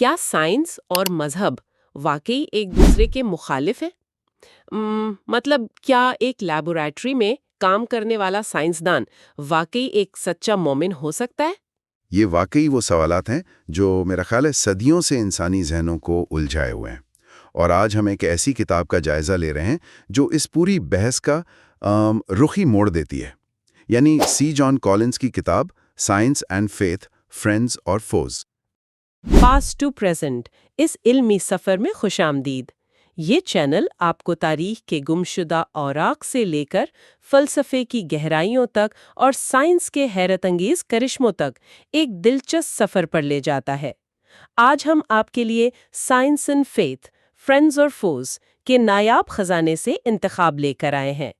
کیا سائنس اور مذہب واقعی ایک دوسرے کے مخالف ہیں؟ مطلب کیا ایک لیبورٹری میں کام کرنے والا سائنسدان واقعی ایک سچا مومن ہو سکتا ہے؟ یہ واقعی وہ سوالات ہیں جو میرا خیال ہے صدیوں سے انسانی ذہنوں کو الجھائے ہوئے ہیں، اور آج ہم ایک ایسی کتاب کا جائزہ لے رہے ہیں جو اس پوری بحث کا رخ ہی موڑ دیتی ہے، یعنی سی جان کولنز کی کتاب سائنس اینڈ فیتھ، فرینڈز اور فوز۔ پاسٹ ٹو پریزنٹ، اس علمی سفر میں خوش آمدید۔ یہ چینل آپ کو تاریخ کے گمشدہ اوراق سے لے کر فلسفے کی گہرائیوں تک اور سائنس کے حیرت انگیز کرشموں تک ایک دلچسپ سفر پر لے جاتا ہے۔ آج ہم آپ کے لیے سائنس اینڈ فیتھ، فرینڈز اور فوز کے نایاب خزانے سے انتخاب لے کر آئے ہیں۔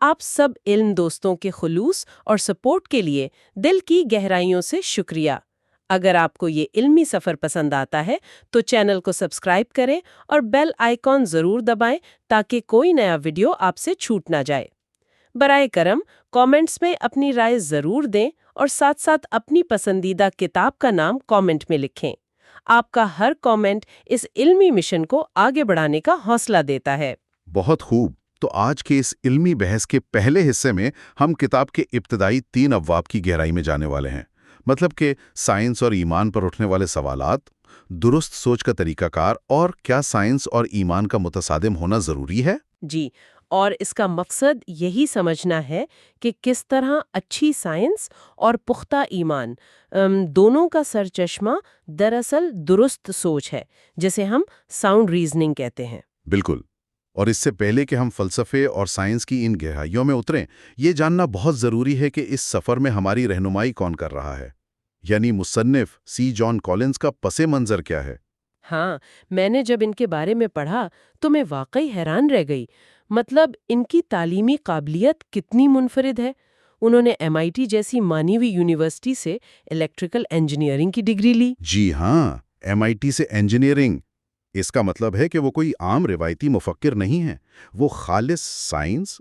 آپ سب علم دوستوں کے خلوص اور سپورٹ کے لیے دل کی گہرائیوں سے شکریہ۔ اگر آپ کو یہ علمی سفر پسند آتا ہے تو چینل کو سبسکرائب کریں اور بیل آئیکن ضرور دبائیں تاکہ کوئی نیا ویڈیو آپ سے چھوٹ نہ جائے۔ برائے کرم کامنٹس میں اپنی رائے ضرور دیں اور ساتھ ساتھ اپنی پسندیدہ کتاب کا نام کامنٹ میں لکھیں۔ آپ کا ہر کامنٹ اس علمی مشن کو آگے بڑھانے کا حوصلہ دیتا ہے۔ بہت خوب۔ تو آج کے اس علمی بحث کے پہلے حصے میں ہم کتاب کے ابتدائی 3 ابواب کی گہرائی میں جانے والے ہیں، مطلب کہ سائنس اور ایمان پر اٹھنے والے سوالات، درست سوچ کا طریقہ کار، اور کیا سائنس اور ایمان کا متصادم ہونا ضروری ہے؟ جی، اور اس کا مقصد یہی سمجھنا ہے کہ کس طرح اچھی سائنس اور پختہ ایمان دونوں کا سرچشمہ دراصل درست سوچ ہے، جسے ہم ساؤنڈ ریزننگ کہتے ہیں۔ بالکل۔ اور اس سے پہلے کہ ہم فلسفے اور سائنس کی ان گہرائیوں میں اتریں، یہ جاننا بہت ضروری ہے کہ اس سفر میں ہماری رہنمائی کون کر رہا ہے، یعنی مصنف سی جان کولنز کا پس منظر کیا ہے۔ ہاں، میں نے جب ان کے بارے میں پڑھا تو میں واقعی حیران رہ گئی۔ مطلب ان کی تعلیمی قابلیت کتنی منفرد ہے۔ انہوں نے MIT جیسی مانی ہوئی یونیورسٹی سے الیکٹریکل انجینئرنگ کی ڈگری لی۔ جی ہاں، MIT سے انجینئرنگ۔ اس کا مطلب ہے کہ وہ کوئی عام روایتی مفکر نہیں ہیں، وہ خالص سائنس،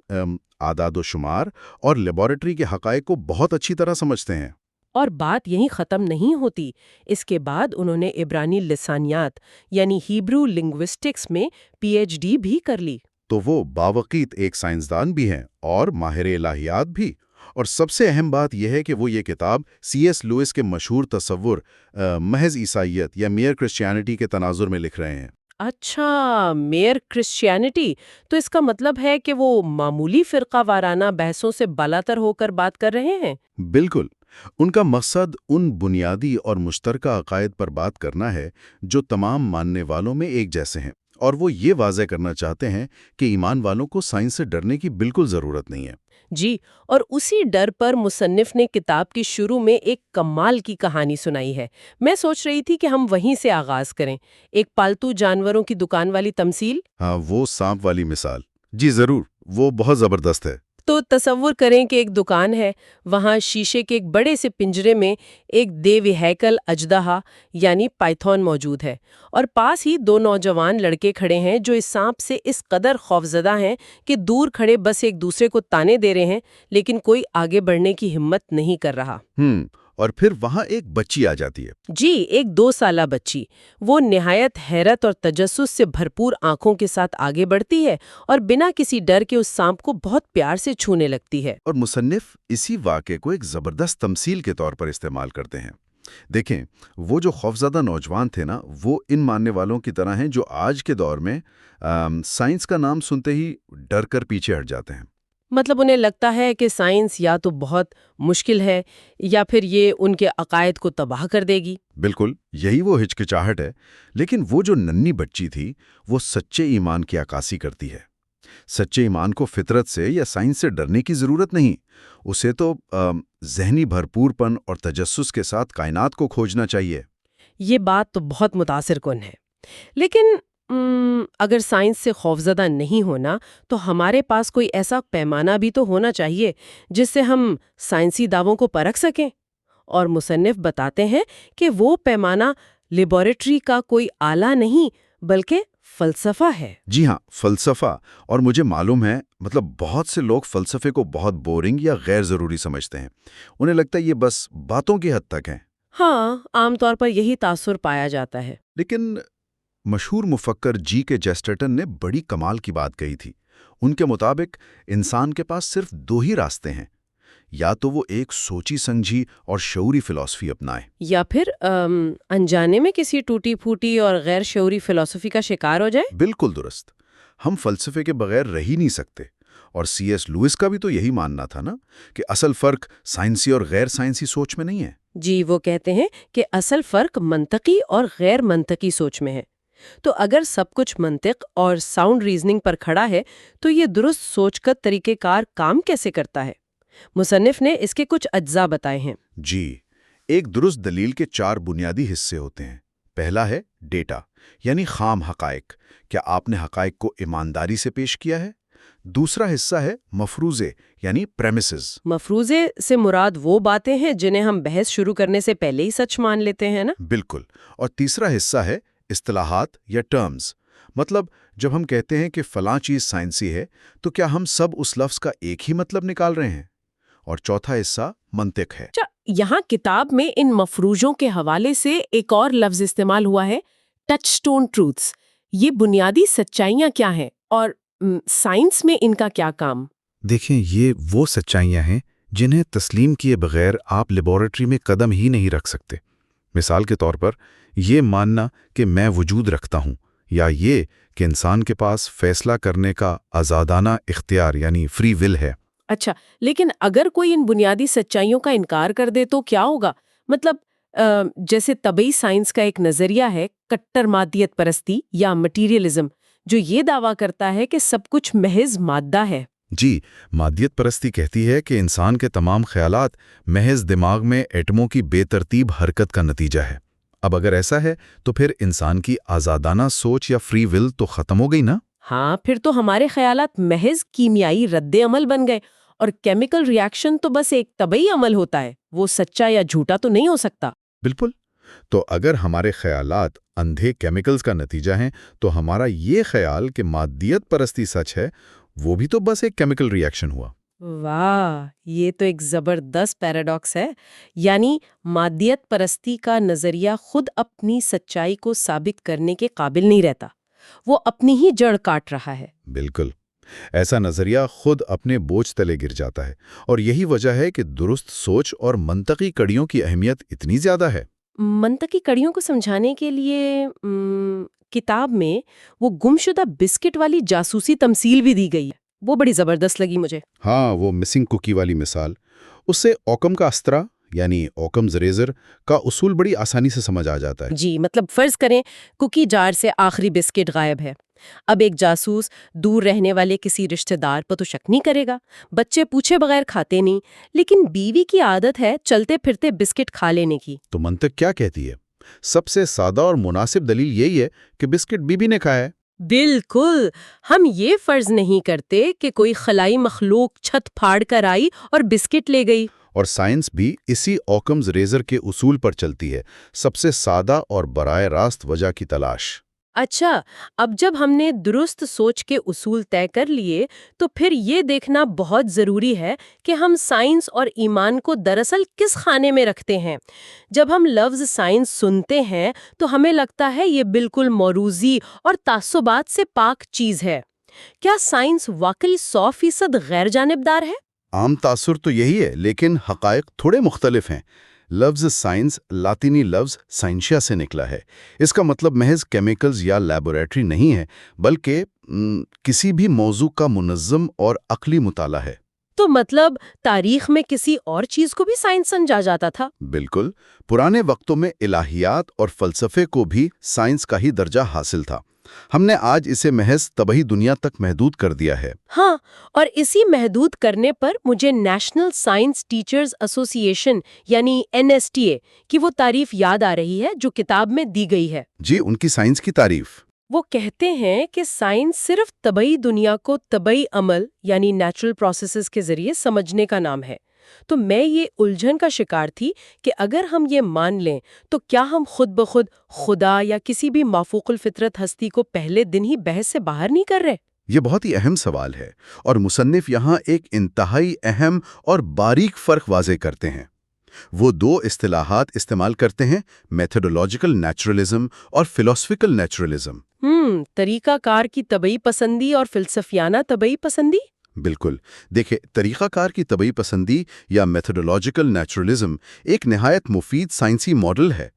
اعداد و شمار اور لیبارٹری کے حقائق کو بہت اچھی طرح سمجھتے ہیں۔ اور بات یہیں ختم نہیں ہوتی۔ اس کے بعد انہوں نے عبرانی لسانیات یعنی ہیبرو لنگوسٹکس میں PhD بھی کر لی۔ تو وہ باوقیت ایک سائنسدان بھی ہیں اور ماہر الہیات بھی۔ اور سب سے اہم بات یہ ہے کہ وہ یہ کتاب CS لوئس کے مشہور تصور محض عیسائیت یا میئر کرسچینٹی کے تناظر میں لکھ رہے ہیں۔ اچھا، میئر کرسچینٹی، تو اس کا مطلب ہے کہ وہ معمولی فرقہ وارانہ بحثوں سے بالاتر ہو کر بات کر رہے ہیں؟ بالکل۔ ان کا مقصد ان بنیادی اور مشترکہ عقائد پر بات کرنا ہے جو تمام ماننے والوں میں ایک جیسے ہیں، اور وہ یہ واضح کرنا چاہتے ہیں کہ ایمان والوں کو سائنس سے ڈرنے کی بالکل ضرورت نہیں ہے۔ جی، اور اسی ڈر پر مصنف نے کتاب کی شروع میں ایک کمال کی کہانی سنائی ہے۔ میں سوچ رہی تھی کہ ہم وہیں سے آغاز کریں، ایک پالتو جانوروں کی دکان والی تمثیل۔ ہاں، وہ سانپ والی مثال۔ جی ضرور، وہ بہت زبردست ہے۔ تو تصور کریں کہ ایک دکان ہے، وہاں شیشے کے ایک بڑے سے پنجرے میں ایک دیوی ہیکل اژدہا یعنی پائتھون موجود ہے، اور پاس ہی 2 نوجوان لڑکے کھڑے ہیں جو اس سانپ سے اس قدر خوفزدہ ہیں کہ دور کھڑے بس ایک دوسرے کو تانے دے رہے ہیں، لیکن کوئی آگے بڑھنے کی ہمت نہیں کر رہا۔ اور پھر وہاں ایک بچی آ جاتی ہے۔ جی، ایک 2 سالہ بچی۔ وہ نہایت حیرت اور تجسس سے بھرپور آنکھوں کے ساتھ آگے بڑھتی ہے اور بنا کسی ڈر کے اس سانپ کو بہت پیار سے چھونے لگتی ہے۔ اور مصنف اسی واقعے کو ایک زبردست تمثیل کے طور پر استعمال کرتے ہیں۔ دیکھیں، وہ جو خوفزدہ نوجوان تھے نا، وہ ان ماننے والوں کی طرح ہیں جو آج کے دور میں سائنس کا نام سنتے ہی ڈر کر پیچھے ہٹ جاتے ہیں۔ مطلب انہیں لگتا ہے کہ سائنس یا تو بہت مشکل ہے یا پھر یہ ان کے عقائد کو تباہ کر دے گی۔ بالکل، یہی وہ ہچکچاہٹ ہے۔ لیکن وہ جو ننھی بچی تھی، وہ سچے ایمان کی عکاسی کرتی ہے۔ سچے ایمان کو فطرت سے یا سائنس سے ڈرنے کی ضرورت نہیں، اسے تو ذہنی بھرپور پن اور تجسس کے ساتھ کائنات کو کھوجنا چاہیے۔ یہ بات تو بہت متاثر کن ہے۔ لیکن اگر سائنس سے خوفزدہ نہیں ہونا تو ہمارے پاس کوئی ایسا پیمانہ بھی تو ہونا چاہیے جس سے ہم سائنسی دعووں کو پرکھ سکیں، اور مصنف بتاتے ہیں کہ وہ پیمانہ لیبارٹری کا کوئی آلہ نہیں بلکہ فلسفہ ہے۔ جی ہاں، فلسفہ۔ اور مجھے معلوم ہے، بہت سے لوگ فلسفے کو بہت بورنگ یا غیر ضروری سمجھتے ہیں۔ انہیں لگتا ہے یہ بس باتوں کی حد تک ہے۔ ہاں، عام طور پر یہی تاثر پایا جاتا ہے۔ لیکن مشہور مفکر جی کے چیسٹرٹن نے بڑی کمال کی بات کہی تھی۔ ان کے مطابق انسان کے پاس صرف دو ہی راستے ہیں، یا تو وہ ایک سوچی سمجھی اور شعوری فلسفی اپنائے، یا پھر انجانے میں کسی ٹوٹی پھوٹی اور غیر شعوری فلسفی کا شکار ہو جائے۔ بالکل درست۔ ہم فلسفے کے بغیر رہ ہی نہیں سکتے، اور سی ایس لوئس کا بھی تو یہی ماننا تھا نا کہ اصل فرق سائنسی اور غیر سائنسی سوچ میں نہیں ہے۔ جی، وہ کہتے ہیں کہ اصل فرق منطقی اور غیر منطقی سوچ میں ہے۔ تو اگر سب کچھ منطق اور ساؤنڈ ریزننگ پر کھڑا ہے تو یہ درست سوچ کا طریقہ کار کام کیسے کرتا ہے؟ مصنف نے اس کے کچھ اجزاء بتائے ہیں۔ جی، ایک درست دلیل کے 4 بنیادی حصے ہوتے ہیں۔ پہلا ہے ڈیٹا، یعنی خام حقائق، کیا آپ نے حقائق کو ایمانداری سے پیش کیا ہے؟ دوسرا حصہ ہے مفروضے، یعنی پریمیسز۔ مفروضے سے مراد وہ باتیں ہیں جنہیں ہم بحث شروع کرنے سے پہلے ہی سچ مان لیتے ہیں نا؟ بالکل۔ اور تیسرا حصہ ہے اصطلاحات یا ٹرمز، مطلب جب ہم کہتے ہیں کہ فلاں چیز سائنسی ہے تو کیا ہم سب اس لفظ کا ایک ہی مطلب نکال رہے ہیں؟ اور چوتھا حصہ منطق ہے۔ یہاں کتاب میں ان مفروضوں کے حوالے سے ایک اور لفظ استعمال ہوا ہے، ٹچ سٹون ٹروتھس۔ یہ بنیادی سچائیاں کیا ہیں اور سائنس میں ان کا کیا کام؟ دیکھیں، یہ وہ سچائیاں ہیں جنہیں تسلیم کیے بغیر آپ لیبارٹری میں قدم ہی نہیں رکھ سکتے۔ مثال کے طور پر یہ ماننا کہ میں وجود رکھتا ہوں، یا یہ کہ انسان کے پاس فیصلہ کرنے کا آزادانہ اختیار یعنی فری ول ہے۔ اچھا، لیکن اگر کوئی ان بنیادی سچائیوں کا انکار کر دے تو کیا ہوگا؟ مطلب جیسے طبعی سائنس کا ایک نظریہ ہے کٹر مادیت پرستی یا مٹیریلزم، جو یہ دعویٰ کرتا ہے کہ سب کچھ محض مادہ ہے۔ جی، مادیت پرستی کہتی ہے کہ انسان کے تمام خیالات محض دماغ میں ایٹموں کی بے ترتیب حرکت کا نتیجہ ہے۔ اب اگر ایسا ہے تو پھر انسان کی آزادانہ سوچ یا فری ول تو ختم ہو گئی نا؟ ہاں، پھر تو ہمارے خیالات محض کیمیائی رد عمل بن گئے، اور کیمیکل ریاکشن تو بس ایک طبعی عمل ہوتا ہے، وہ سچا یا جھوٹا تو نہیں ہو سکتا۔ بالکل۔ تو اگر ہمارے خیالات اندھے کیمیکلز کا نتیجہ ہیں تو ہمارا یہ خیال کہ مادیت پرستی سچ ہے وہ بھی تو بس ایک کیمیکل ری ایکشن ہوا۔ واہ، یہ تو ایک زبردست پیراڈاکس ہے۔ یعنی مادیت پرستی کا نظریہ خود اپنی سچائی کو ثابت کرنے کے قابل نہیں رہتا، وہ اپنی ہی جڑ کاٹ رہا ہے۔ بالکل، ایسا نظریہ خود اپنے بوجھ تلے گر جاتا ہے، اور یہی وجہ ہے کہ درست سوچ اور منطقی کڑیوں کی اہمیت اتنی زیادہ ہے۔ منطقی کڑیوں کو سمجھانے کے لیے کتاب میں وہ گمشدہ بسکٹ والی جاسوسی تمثیل بھی دی گئی ہے، وہ بڑی زبردست لگی مجھے۔ ہاں، وہ مسنگ کوکی والی مثال، اس سے اوکم کا استرا یعنی اوکمز ریزر کا اصول بڑی آسانی سے سمجھ آ جاتا ہے۔ جی، مطلب فرض کریں کوکی جار سے آخری بسکٹ غائب ہے۔ اب ایک جاسوس دور رہنے والے کسی رشتہ دار پر تو شک نہیں کرے گا، بچے پوچھے بغیر کھاتے نہیں، لیکن بیوی کی عادت ہے چلتے پھرتے بسکٹ کھا لینے کی۔ تو منطق کیا کہتی ہے؟ سب سے سادہ اور مناسب دلیل یہی ہے کہ بسکٹ بیوی نے کھایا ہے۔ بالکل، ہم یہ فرض نہیں کرتے کہ کوئی خلائی مخلوق چھت پھاڑ کر آئی اور بسکٹ لے گئی۔ اور سائنس بھی اسی اوکمز ریزر کے اصول پر چلتی ہے، سب سے سادہ اور براہ راست وجہ کی تلاش۔ اچھا، اب جب ہم نے درست سوچ کے اصول طے کر لیے تو پھر یہ دیکھنا بہت ضروری ہے کہ ہم سائنس اور ایمان کو دراصل کس خانے میں رکھتے ہیں۔ جب ہم لفظ سائنس سنتے ہیں تو ہمیں لگتا ہے یہ بالکل موروثی اور تعصبات سے پاک چیز ہے۔ کیا سائنس واقعی 100% غیر جانبدار ہے؟ عام تاثر تو یہی ہے، لیکن حقائق تھوڑے مختلف ہیں۔ لفظ سائنس لاطینی لفظ سائنشیا سے نکلا ہے۔ اس کا مطلب محض کیمیکلز یا لیبوریٹری نہیں ہے، بلکہ کسی بھی موضوع کا منظم اور عقلی مطالعہ ہے۔ تو مطلب تاریخ میں کسی اور چیز کو بھی سائنس سمجھا جاتا تھا؟ بالکل، پرانے وقتوں میں الہیات اور فلسفے کو بھی سائنس کا ہی درجہ حاصل تھا۔ ہم نے آج اسے محض طبعی دنیا تک محدود کر دیا ہے۔ ہاں، اور اسی محدود کرنے پر مجھے نیشنل سائنس ٹیچرز ایسوسی ایشن یعنی NSTA کی وہ تعریف یاد آ رہی ہے جو کتاب میں دی گئی ہے۔ جی، ان کی سائنس کی تعریف۔ وہ کہتے ہیں کہ سائنس صرف طبعی دنیا کو طبعی عمل یعنی نیچرل پروسیسز کے ذریعے سمجھنے کا نام ہے۔ تو میں یہ الجھن کا شکار تھی کہ اگر ہم یہ مان لیں تو کیا ہم خود بخود خدا یا کسی بھی مافوق الفطرت ہستی کو پہلے دن ہی بحث سے باہر نہیں کر رہے؟ یہ بہت ہی اہم سوال ہے، اور مصنف یہاں ایک انتہائی اہم اور باریک فرق واضح کرتے ہیں۔ وہ دو اصطلاحات استعمال کرتے ہیں، میتھڈولوجیکل نیچرلزم اور فلسفیکل نیچرلزم۔ طریقہ کار کی طبعی پسندی اور فلسفیانہ طبعی پسندی؟ بالکل، دیکھیں، طریقہ کار کی طبعی پسندی یا میتھڈولوجیکل نیچرلزم ایک نہایت مفید سائنسی ماڈل ہے۔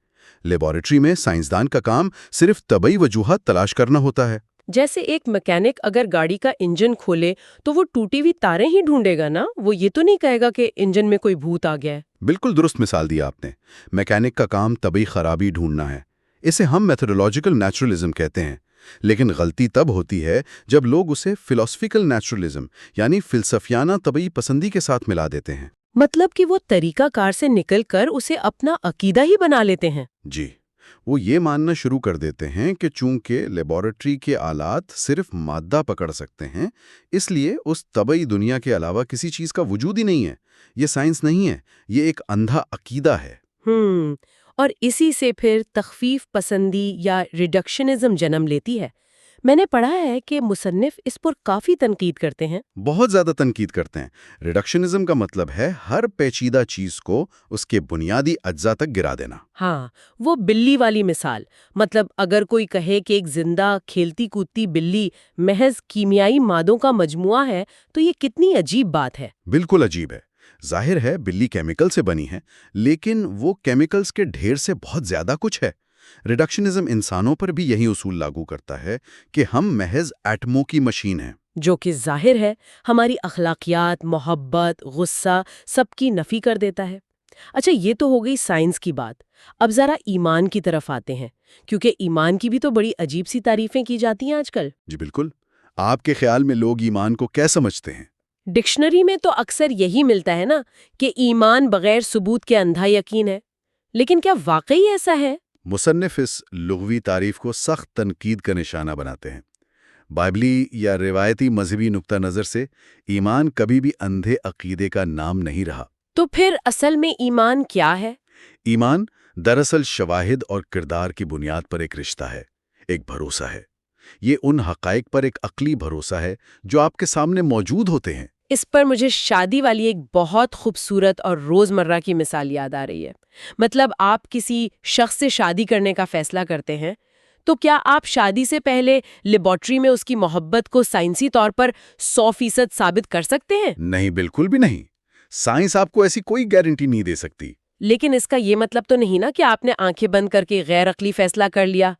لیبارٹری میں سائنسدان کا کام صرف طبعی وجوہات تلاش کرنا ہوتا ہے۔ جیسے ایک میکینک اگر گاڑی کا انجن کھولے تو وہ ٹوٹی ہوئی تاریں ہی ڈھونڈے گا نا، وہ یہ تو نہیں کہے گا کہ انجن میں کوئی بھوت آ گیا ہے۔ بالکل درست مثال دی آپ نے۔ میکینک کا کام طبعی خرابی ڈھونڈنا ہے، اسے ہم میتھڈولوجیکل نیچرلزم کہتے ہیں۔ لیکن غلطی تب ہوتی ہے جب لوگ اسے فلسفیکل نیچرلزم یعنی فلسفیانہ طبعی پسندی کے ساتھ ملا دیتے ہیں۔ مطلب کہ وہ طریقہ کار سے نکل کر اسے اپنا عقیدہ ہی بنا لیتے ہیں۔ جی، وہ یہ ماننا شروع کر دیتے ہیں کہ چونکہ لیبارٹری کے آلات صرف مادہ پکڑ سکتے ہیں، اس لیے اس طبعی دنیا کے علاوہ کسی چیز کا وجود ہی نہیں ہے۔ یہ سائنس نہیں ہے، یہ ایک اندھا عقیدہ ہے۔ اور اسی سے پھر تخفیف پسندی یا ریڈکشنزم جنم لیتی ہے۔ میں نے پڑھا ہے کہ مصنف اس پر کافی تنقید کرتے ہیں۔ بہت زیادہ تنقید کرتے ہیں۔ ریڈکشنزم کا مطلب ہے ہر پیچیدہ چیز کو اس کے بنیادی اجزاء تک گرا دینا۔ ہاں، وہ بلی والی مثال، مطلب اگر کوئی کہے کہ ایک زندہ کھیلتی کودتی بلی محض کیمیائی مادوں کا مجموعہ ہے تو یہ کتنی عجیب بات ہے۔ بالکل عجیب ہے۔ ظاہر ہے بلی کیمیکل سے بنی ہے، لیکن وہ کیمیکلز کے ڈھیر سے بہت زیادہ کچھ ہے۔ ریڈکشنزم انسانوں پر بھی یہی اصول لاگو کرتا ہے کہ ہم محض ایٹموں کی مشین ہیں۔ جو کہ ظاہر ہے ہماری اخلاقیات، محبت، غصہ سب کی نفی کر دیتا ہے۔ اچھا، یہ تو ہو گئی سائنس کی بات۔ اب ذرا ایمان کی طرف آتے ہیں، کیونکہ ایمان کی بھی تو بڑی عجیب سی تعریفیں کی جاتی ہیں آج کل۔ جی بالکل۔ آپ کے خیال میں لوگ ایمان کو کیا سمجھتے ہیں؟ ڈکشنری میں تو اکثر یہی ملتا ہے نا کہ ایمان بغیر ثبوت کے اندھا یقین ہے، لیکن کیا واقعی ایسا ہے؟ مصنف اس لغوی تعریف کو سخت تنقید کا نشانہ بناتے ہیں۔ بائبلی یا روایتی مذہبی نقطہ نظر سے ایمان کبھی بھی اندھے عقیدے کا نام نہیں رہا۔ تو پھر اصل میں ایمان کیا ہے؟ ایمان دراصل شواہد اور کردار کی بنیاد پر ایک رشتہ ہے، ایک بھروسہ ہے۔ یہ ان حقائق پر ایک عقلی بھروسہ ہے جو آپ کے سامنے موجود ہوتے ہیں۔ اس پر مجھے شادی والی ایک بہت خوبصورت اور روزمرہ کی مثال یاد آ رہی ہے۔ مطلب آپ کسی شخص سے شادی کرنے کا فیصلہ کرتے ہیں تو کیا آپ شادی سے پہلے لیبارٹری میں اس کی محبت کو سائنسی طور پر 100% ثابت کر سکتے ہیں؟ نہیں، بالکل بھی نہیں۔ سائنس آپ کو ایسی کوئی گارنٹی نہیں دے سکتی۔ لیکن اس کا یہ مطلب تو نہیں نا کہ آپ نے آنکھیں بند کر کے غیر عقلی فیصلہ کر لیا۔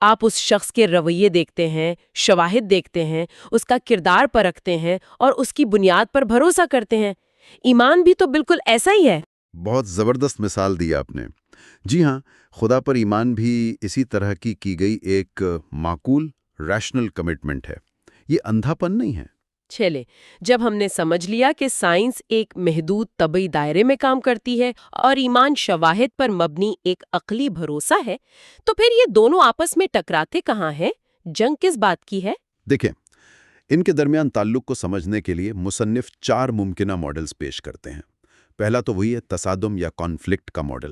آپ اس شخص کے رویے دیکھتے ہیں، شواہد دیکھتے ہیں، اس کا کردار پرکھتے ہیں اور اس کی بنیاد پر بھروسہ کرتے ہیں۔ ایمان بھی تو بالکل ایسا ہی ہے۔ بہت زبردست مثال دی آپ نے۔ جی ہاں، خدا پر ایمان بھی اسی طرح کی گئی ایک معقول ریشنل کمٹمنٹ ہے۔ یہ اندھا پن نہیں ہے۔ چلے، جب ہم نے سمجھ لیا کہ سائنس ایک محدود طبعی دائرے میں کام کرتی ہے اور ایمان شواہد پر مبنی ایک عقلی بھروسہ ہے، تو پھر یہ دونوں آپس میں ٹکراتے کہاں ہیں؟ جنگ کس بات کی ہے؟ دیکھیں، ان کے درمیان تعلق کو سمجھنے کے لیے مصنف 4 ممکنہ ماڈلز پیش کرتے ہیں۔ پہلا تو وہی ہے تصادم یا کانفلکٹ کا ماڈل۔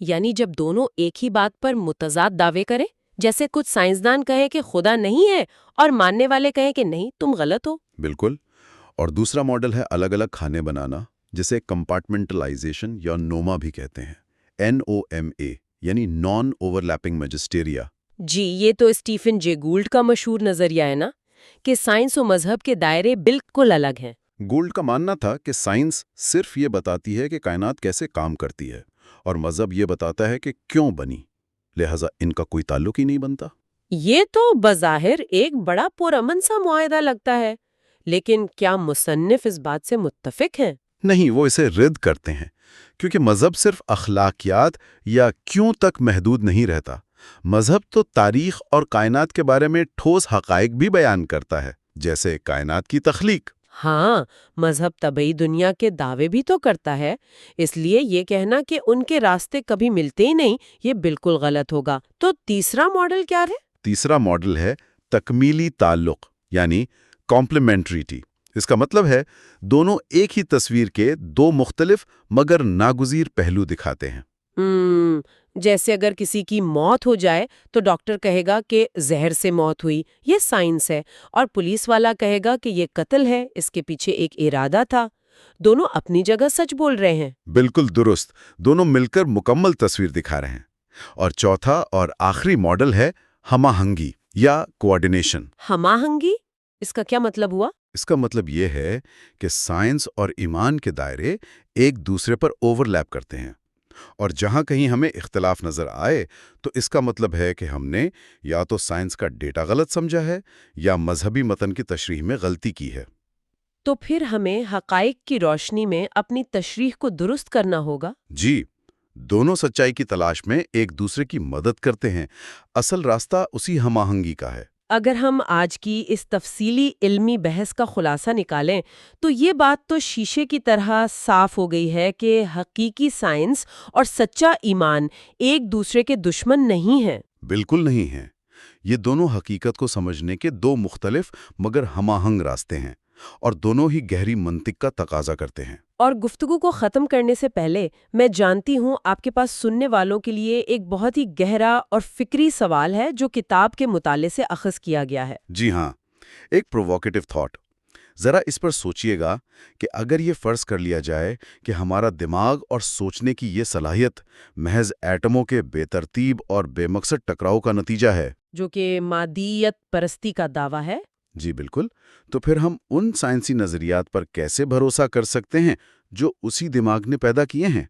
یعنی جب دونوں ایک ہی بات پر متضاد دعوے کریں، جیسے کچھ سائنسدان کہیں کہ خدا نہیں ہے اور ماننے والے کہیں کہ نہیں، تم غلط ہو۔ بالکل۔ اور دوسرا ماڈل ہے الگ الگ کھانے بنانا، جسے کمپارٹمنٹلائزیشن یا نوما بھی کہتے ہیں، NOMA، یعنی نان اوور لیپنگ میجسٹیریا۔ جی، یہ تو اسٹیفن جے گولڈ کا مشہور نظریہ ہے نا، کہ سائنس و مذہب کے دائرے بالکل الگ ہیں۔ گولڈ کا ماننا تھا کہ سائنس صرف یہ بتاتی ہے کہ کائنات کیسے کام کرتی ہے، اور مذہب یہ بتاتا ہے کہ کیوں بنی، لہٰذا ان کا کوئی تعلق ہی نہیں بنتا۔ یہ تو بظاہر ایک بڑا پرامن سا معاہدہ لگتا ہے، لیکن کیا مصنف اس بات سے متفق ہیں؟ نہیں، وہ اسے رد کرتے ہیں، کیونکہ مذہب صرف اخلاقیات یا کیوں تک محدود نہیں رہتا۔ مذہب تو تاریخ اور کائنات کے بارے میں ٹھوس حقائق بھی بیان کرتا ہے، جیسے کائنات کی تخلیق۔ ہاں، مذہب طبعی دنیا کے دعوے بھی تو کرتا ہے، اس لیے یہ کہنا کہ ان کے راستے کبھی ملتے ہی نہیں، یہ بالکل غلط ہوگا۔ تو تیسرا ماڈل کیا ہے؟ تیسرا ماڈل ہے تکمیلی تعلق، یعنی کمپلیمنٹریٹی۔ اس کا مطلب ہے دونوں ایک ہی تصویر کے 2 مختلف مگر ناگزیر پہلو دکھاتے ہیں۔ جیسے اگر کسی کی موت ہو جائے تو ڈاکٹر کہے گا کہ زہر سے موت ہوئی، یہ سائنس ہے، اور پولیس والا کہے گا کہ یہ قتل ہے، اس کے پیچھے ایک ارادہ تھا۔ دونوں اپنی جگہ سچ بول رہے ہیں۔ بالکل درست، دونوں مل کر مکمل تصویر دکھا رہے ہیں۔ اور چوتھا اور آخری ماڈل ہے ہم آہنگی یا کوآرڈینیشن۔ ہم آہنگی؟ اس کا کیا مطلب ہوا؟ اس کا مطلب یہ ہے کہ سائنس اور ایمان کے دائرے ایک دوسرے پر اوور لیپ کرتے ہیں، اور جہاں کہیں ہمیں اختلاف نظر آئے تو اس کا مطلب ہے کہ ہم نے یا تو سائنس کا ڈیٹا غلط سمجھا ہے یا مذہبی متن کی تشریح میں غلطی کی ہے۔ تو پھر ہمیں حقائق کی روشنی میں اپنی تشریح کو درست کرنا ہوگا؟ جی، دونوں سچائی کی تلاش میں ایک دوسرے کی مدد کرتے ہیں۔ اصل راستہ اسی ہم آہنگی کا ہے۔ اگر ہم آج کی اس تفصیلی علمی بحث کا خلاصہ نکالیں تو یہ بات تو شیشے کی طرح صاف ہو گئی ہے کہ حقیقی سائنس اور سچا ایمان ایک دوسرے کے دشمن نہیں ہیں۔ بالکل نہیں ہیں۔ یہ دونوں حقیقت کو سمجھنے کے دو مختلف مگر ہم آہنگ راستے ہیں، اور دونوں ہی گہری منطق کا تقاضا کرتے ہیں۔ اور گفتگو کو ختم کرنے سے پہلے میں جانتی ہوں آپ کے پاس سننے والوں کے لیے ایک بہت ہی گہرا اور فکری سوال ہے جو کتاب کے مطالعے سے اخذ کیا گیا ہے۔ جی ہاں، ایک پروووکیٹو تھاٹ۔ ذرا اس پر سوچئے گا کہ اگر یہ فرض کر لیا جائے کہ ہمارا دماغ اور سوچنے کی یہ صلاحیت محض ایٹموں کے بے ترتیب اور بے مقصد ٹکراؤ کا نتیجہ ہے، جو کہ مادیت پرستی کا دعویٰ ہے۔ جی بالکل، تو پھر ہم ان سائنسی نظریات پر کیسے بھروسہ کر سکتے ہیں جو اسی دماغ نے پیدا کیے ہیں؟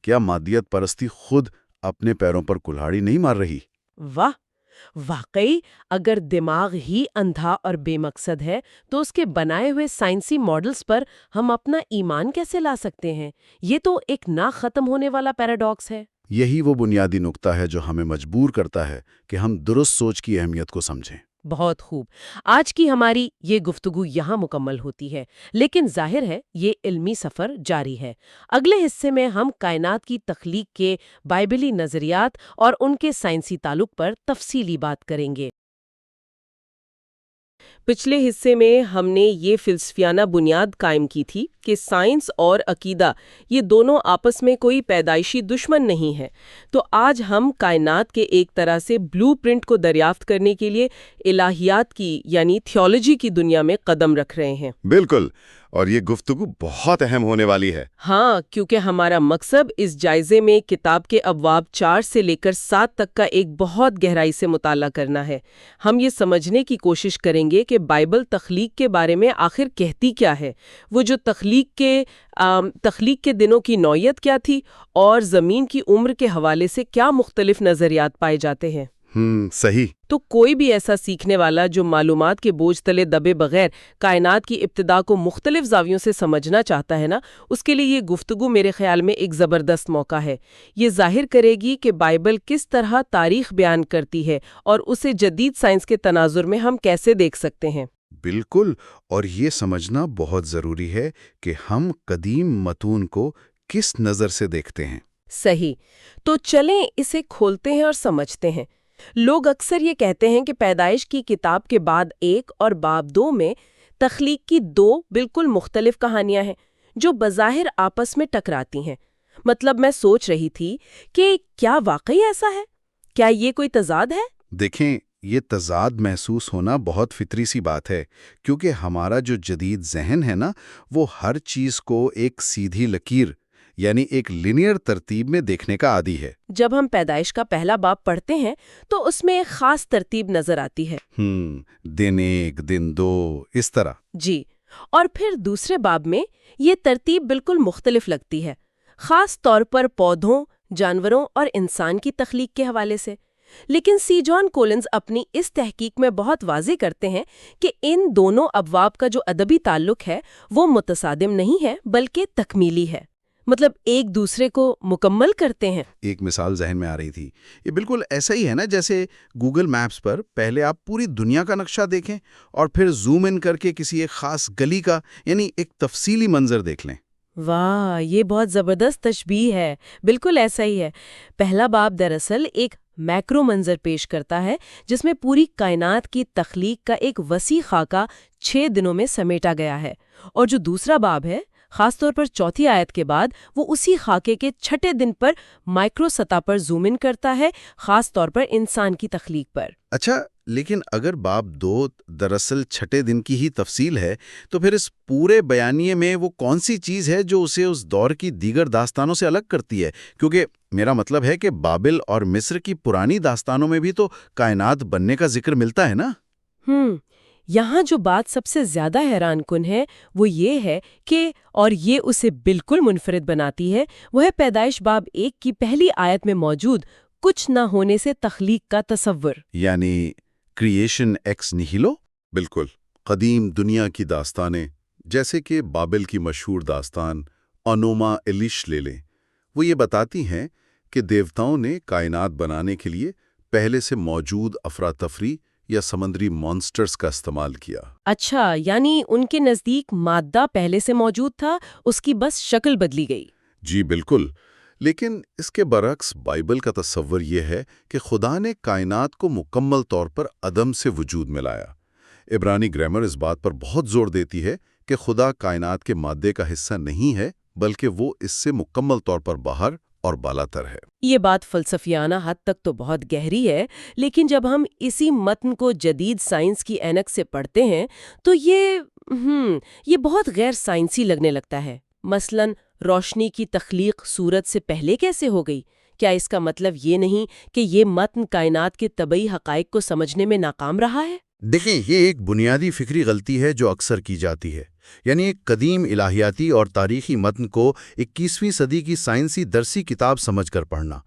کیا مادیت پرستی خود اپنے پیروں پر کلہاڑی نہیں مار رہی؟ واہ، واقعی اگر دماغ ہی اندھا اور بے مقصد ہے تو اس کے بنائے ہوئے سائنسی ماڈلز پر ہم اپنا ایمان کیسے لا سکتے ہیں؟ یہ تو ایک نہ ختم ہونے والا پیراڈاکس ہے۔ یہی وہ بنیادی نقطہ ہے جو ہمیں مجبور کرتا ہے کہ ہم درست سوچ کی اہمیت کو سمجھیں۔ بہت خوب۔ آج کی ہماری یہ گفتگو یہاں مکمل ہوتی ہے، لیکن ظاہر ہے یہ علمی سفر جاری ہے۔ اگلے حصے میں ہم کائنات کی تخلیق کے بائبلی نظریات اور ان کے سائنسی تعلق پر تفصیلی بات کریں گے۔ پچھلے حصے میں ہم نے یہ فلسفیانہ بنیاد قائم کی تھی کہ سائنس اور عقیدہ یہ دونوں آپس میں کوئی پیدائشی دشمن نہیں ہے۔ تو آج ہم کائنات کے ایک طرح سے بلو پرنٹ کو دریافت کرنے کے لیے الہیات کی یعنی تھیولوجی کی دنیا میں قدم رکھ رہے ہیں۔ بالکل، اور یہ گفتگو بہت اہم ہونے والی ہے۔ ہاں، کیونکہ ہمارا مقصد اس جائزے میں کتاب کے ابواب 4 سے لے کر 7 تک کا ایک بہت گہرائی سے مطالعہ کرنا ہے۔ ہم یہ سمجھنے کی کوشش کریں گے کہ بائبل تخلیق کے بارے میں آخر کہتی کیا ہے، وہ جو تخلیق کے دنوں کی نوعیت کیا تھی، اور زمین کی عمر کے حوالے سے کیا مختلف نظریات پائے جاتے ہیں۔ صحیح۔ تو کوئی بھی ایسا سیکھنے والا جو معلومات کے بوجھ تلے دبے بغیر کائنات کی ابتدا کو مختلف زاویوں سے سمجھنا چاہتا ہے نا، اس کے لیے یہ گفتگو میرے خیال میں ایک زبردست موقع ہے۔ یہ ظاہر کرے گی کہ بائبل کس طرح تاریخ بیان کرتی ہے اور اسے جدید سائنس کے تناظر میں ہم کیسے دیکھ سکتے ہیں۔ بالکل، اور یہ سمجھنا بہت ضروری ہے کہ ہم قدیم متون کو کس نظر سے دیکھتے ہیں۔ صحیح، تو چلیں اسے کھولتے ہیں اور سمجھتے ہیں۔ لوگ اکثر یہ کہتے ہیں کہ پیدائش کی کتاب کے باب 1 اور باب 2 میں تخلیق کی 2 بالکل مختلف کہانیاں ہیں جو بظاہر آپس میں ٹکراتی ہیں۔ مطلب میں سوچ رہی تھی کہ کیا واقعی ایسا ہے؟ کیا یہ کوئی تضاد ہے؟ دیکھیں، یہ تضاد محسوس ہونا بہت فطری سی بات ہے، کیونکہ ہمارا جو جدید ذہن ہے نا، وہ ہر چیز کو ایک سیدھی لکیر یعنی ایک لینئر ترتیب میں دیکھنے کا عادی ہے۔ جب ہم پیدائش کا پہلا باب پڑھتے ہیں تو اس میں ایک خاص ترتیب نظر آتی ہے۔ دن 1، دن 2، اس طرح۔ جی، اور پھر دوسرے باب میں یہ ترتیب بالکل مختلف لگتی ہے، خاص طور پر پودوں، جانوروں اور انسان کی تخلیق کے حوالے سے۔ لیکن سی جان کولنز اپنی اس تحقیق میں بہت واضح کرتے ہیں کہ ان دونوں ابواب کا جو ادبی تعلق ہے وہ متصادم نہیں ہے بلکہ تکمیلی ہے، مطلب ایک دوسرے کو مکمل کرتے ہیں۔ ایک مثال ذہن میں آ رہی تھی، یہ بالکل ایسا ہی ہے نا جیسے گوگل میپس پر پہلے آپ پوری دنیا کا نقشہ دیکھیں اور پھر زوم ان کر کے کسی ایک خاص گلی کا یعنی ایک تفصیلی منظر دیکھ لیں۔ واہ، یہ بہت زبردست تشبیہ ہے۔ بالکل ایسا ہی ہے۔ پہلا باب دراصل ایک میکرو منظر پیش کرتا ہے جس میں پوری کائنات کی تخلیق کا ایک وسیع خاکہ 6 دنوں میں سمیٹا گیا ہے، اور جو دوسرا باب ہے خاص طور پر 4 آیت کے بعد وہ اسی خاکے کے 6 دن پر مائکرو سطح پر زوم ان کرتا ہے، خاص طور پر انسان کی تخلیق پر۔ اچھا، لیکن اگر باب 2 دراصل چھٹے دن کی ہی تفصیل ہے تو پھر اس پورے بیانیے میں وہ کون سی چیز ہے جو اسے اس دور کی دیگر داستانوں سے الگ کرتی ہے؟ کیونکہ میرا مطلب ہے کہ بابل اور مصر کی پرانی داستانوں میں بھی تو کائنات بننے کا ذکر ملتا ہے نا؟ یہاں جو بات سب سے زیادہ حیران کن ہے وہ یہ ہے کہ اور یہ اسے بالکل منفرد بناتی ہے، وہ ہے پیدائش باب 1 کی پہلی آیت میں موجود کچھ نہ ہونے سے تخلیق کا تصور، یعنی کریشن ایکس نیہیلو؟ بالکل، قدیم دنیا کی داستانیں جیسے کہ بابل کی مشہور داستان انوما ایلش لے لیں، وہ یہ بتاتی ہیں کہ دیوتاؤں نے کائنات بنانے کے لیے پہلے سے موجود افراتفری یا سمندری مانسٹرز کا استعمال کیا۔ اچھا، یعنی ان کے نزدیک مادہ پہلے سے موجود تھا، اس کی بس شکل بدلی گئی۔ جی بالکل، لیکن اس کے برعکس بائبل کا تصور یہ ہے کہ خدا نے کائنات کو مکمل طور پر عدم سے وجود میں لایا۔ عبرانی گرامر اس بات پر بہت زور دیتی ہے کہ خدا کائنات کے مادے کا حصہ نہیں ہے بلکہ وہ اس سے مکمل طور پر باہر اور بالاتر ہے۔ یہ بات فلسفیانہ حد تک تو بہت گہری ہے، لیکن جب ہم اسی متن کو جدید سائنس کی اینک سے پڑھتے ہیں تو یہ بہت غیر سائنسی لگنے لگتا ہے۔ مثلاً روشنی کی تخلیق سورج سے پہلے کیسے ہو گئی؟ کیا اس کا مطلب یہ نہیں کہ یہ متن کائنات کے طبعی حقائق کو سمجھنے میں ناکام رہا ہے؟ دیکھیں، یہ ایک بنیادی فکری غلطی ہے جو اکثر کی جاتی ہے، یعنی ایک قدیم الہیاتی اور تاریخی متن کو 21ویں صدی کی سائنسی درسی کتاب سمجھ کر پڑھنا۔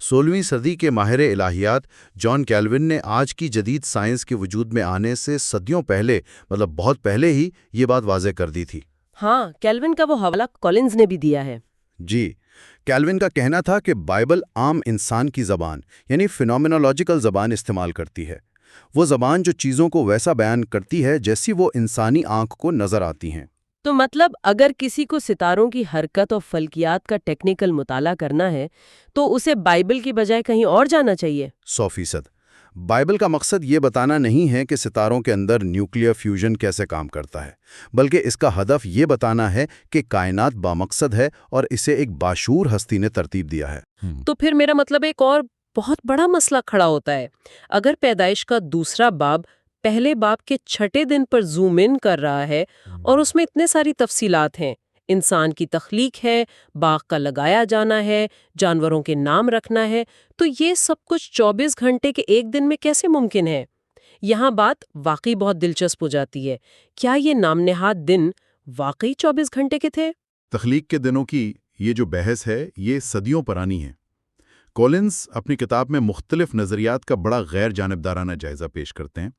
16ویں صدی کے ماہر الہیات جان کیلون نے آج کی جدید سائنس کے وجود میں آنے سے صدیوں پہلے، مطلب بہت پہلے ہی یہ بات واضح کر دی تھی۔ ہاں، کیلون کا وہ حوالہ کولنز نے بھی دیا ہے۔ جی، کیلون کا کہنا تھا کہ بائبل عام انسان کی زبان یعنی فینومینولوجیکل زبان استعمال کرتی ہے، وہ زبان جو چیزوں کو ویسا بیان کرتی ہے جیسی وہ انسانی آنکھ کو نظر آتی ہیں۔ تو مطلب اگر کسی کو ستاروں کی حرکت اور فلکیات کا ٹیکنیکل مطالعہ کرنا ہے تو اسے بائبل کی بجائے کہیں اور جانا چاہیے۔ 100%۔ بائبل کا مقصد یہ بتانا نہیں ہے کہ ستاروں کے اندر نیوکلیئر فیوژن کیسے کام کرتا ہے، بلکہ اس کا ہدف یہ بتانا ہے کہ کائنات بامقصد ہے اور اسے ایک باشعور ہستی نے ترتیب دیا ہے۔ تو پھر میرا مطلب ایک اور بہت بڑا مسئلہ کھڑا ہوتا ہے۔ اگر پیدائش کا دوسرا باب پہلے باب کے چھٹے دن پر زوم ان کر رہا ہے اور اس میں اتنے ساری تفصیلات ہیں، انسان کی تخلیق ہے، باغ کا لگایا جانا ہے، جانوروں کے نام رکھنا ہے، تو یہ سب کچھ 24 گھنٹے کے ایک دن میں کیسے ممکن ہے؟ یہاں بات واقعی بہت دلچسپ ہو جاتی ہے۔ کیا یہ نام نہاد دن واقعی 24 گھنٹے کے تھے؟ تخلیق کے دنوں کی یہ جو بحث ہے یہ صدیوں پرانی ہے۔ کولنز اپنی کتاب میں مختلف نظریات کا بڑا غیر جانبدارانہ جائزہ پیش کرتے ہیں۔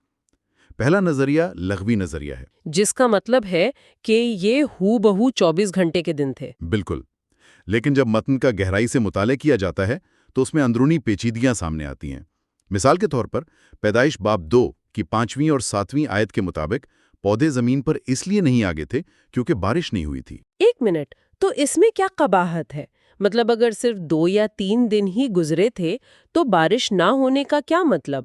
پہلا نظریہ لغوی نظریہ ہے، جس کا مطلب ہے کہ یہ ہو بہو 24 گھنٹے کے دن تھے۔ بالکل، لیکن جب متن کا گہرائی سے مطالعہ کیا جاتا ہے تو اس میں اندرونی پیچیدگیاں سامنے آتی ہیں۔ مثال کے طور پر پیدائش باب 2 کی 5ویں اور 7ویں آیت کے مطابق پودے زمین پر اس لیے نہیں آگے تھے کیونکہ بارش نہیں ہوئی تھی۔ ایک منٹ، تو اس میں کیا قباحت ہے؟ مطلب اگر صرف 2 یا 3 دن ہی گزرے تھے تو بارش نہ ہونے کا کیا مطلب؟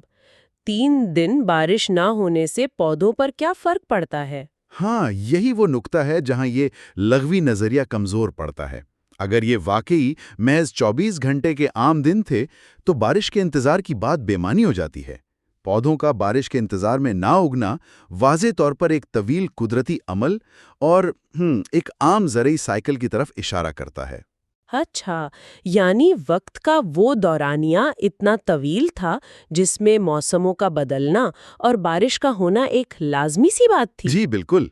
3 دن بارش نہ ہونے سے پودوں پر کیا فرق پڑتا ہے؟ ہاں، یہی وہ نقطہ ہے جہاں یہ لغوی نظریہ کمزور پڑتا ہے۔ اگر یہ واقعی محض 24 گھنٹے کے عام دن تھے تو بارش کے انتظار کی بات بے معنی ہو جاتی ہے۔ پودوں کا بارش کے انتظار میں نہ اگنا واضح طور پر ایک طویل قدرتی عمل اور ایک عام زرعی سائیکل کی طرف اشارہ کرتا ہے۔ اچھا، یعنی وقت کا وہ دورانیہ اتنا طویل تھا جس میں موسموں کا بدلنا اور بارش کا ہونا ایک لازمی سی بات تھی۔ جی بالکل۔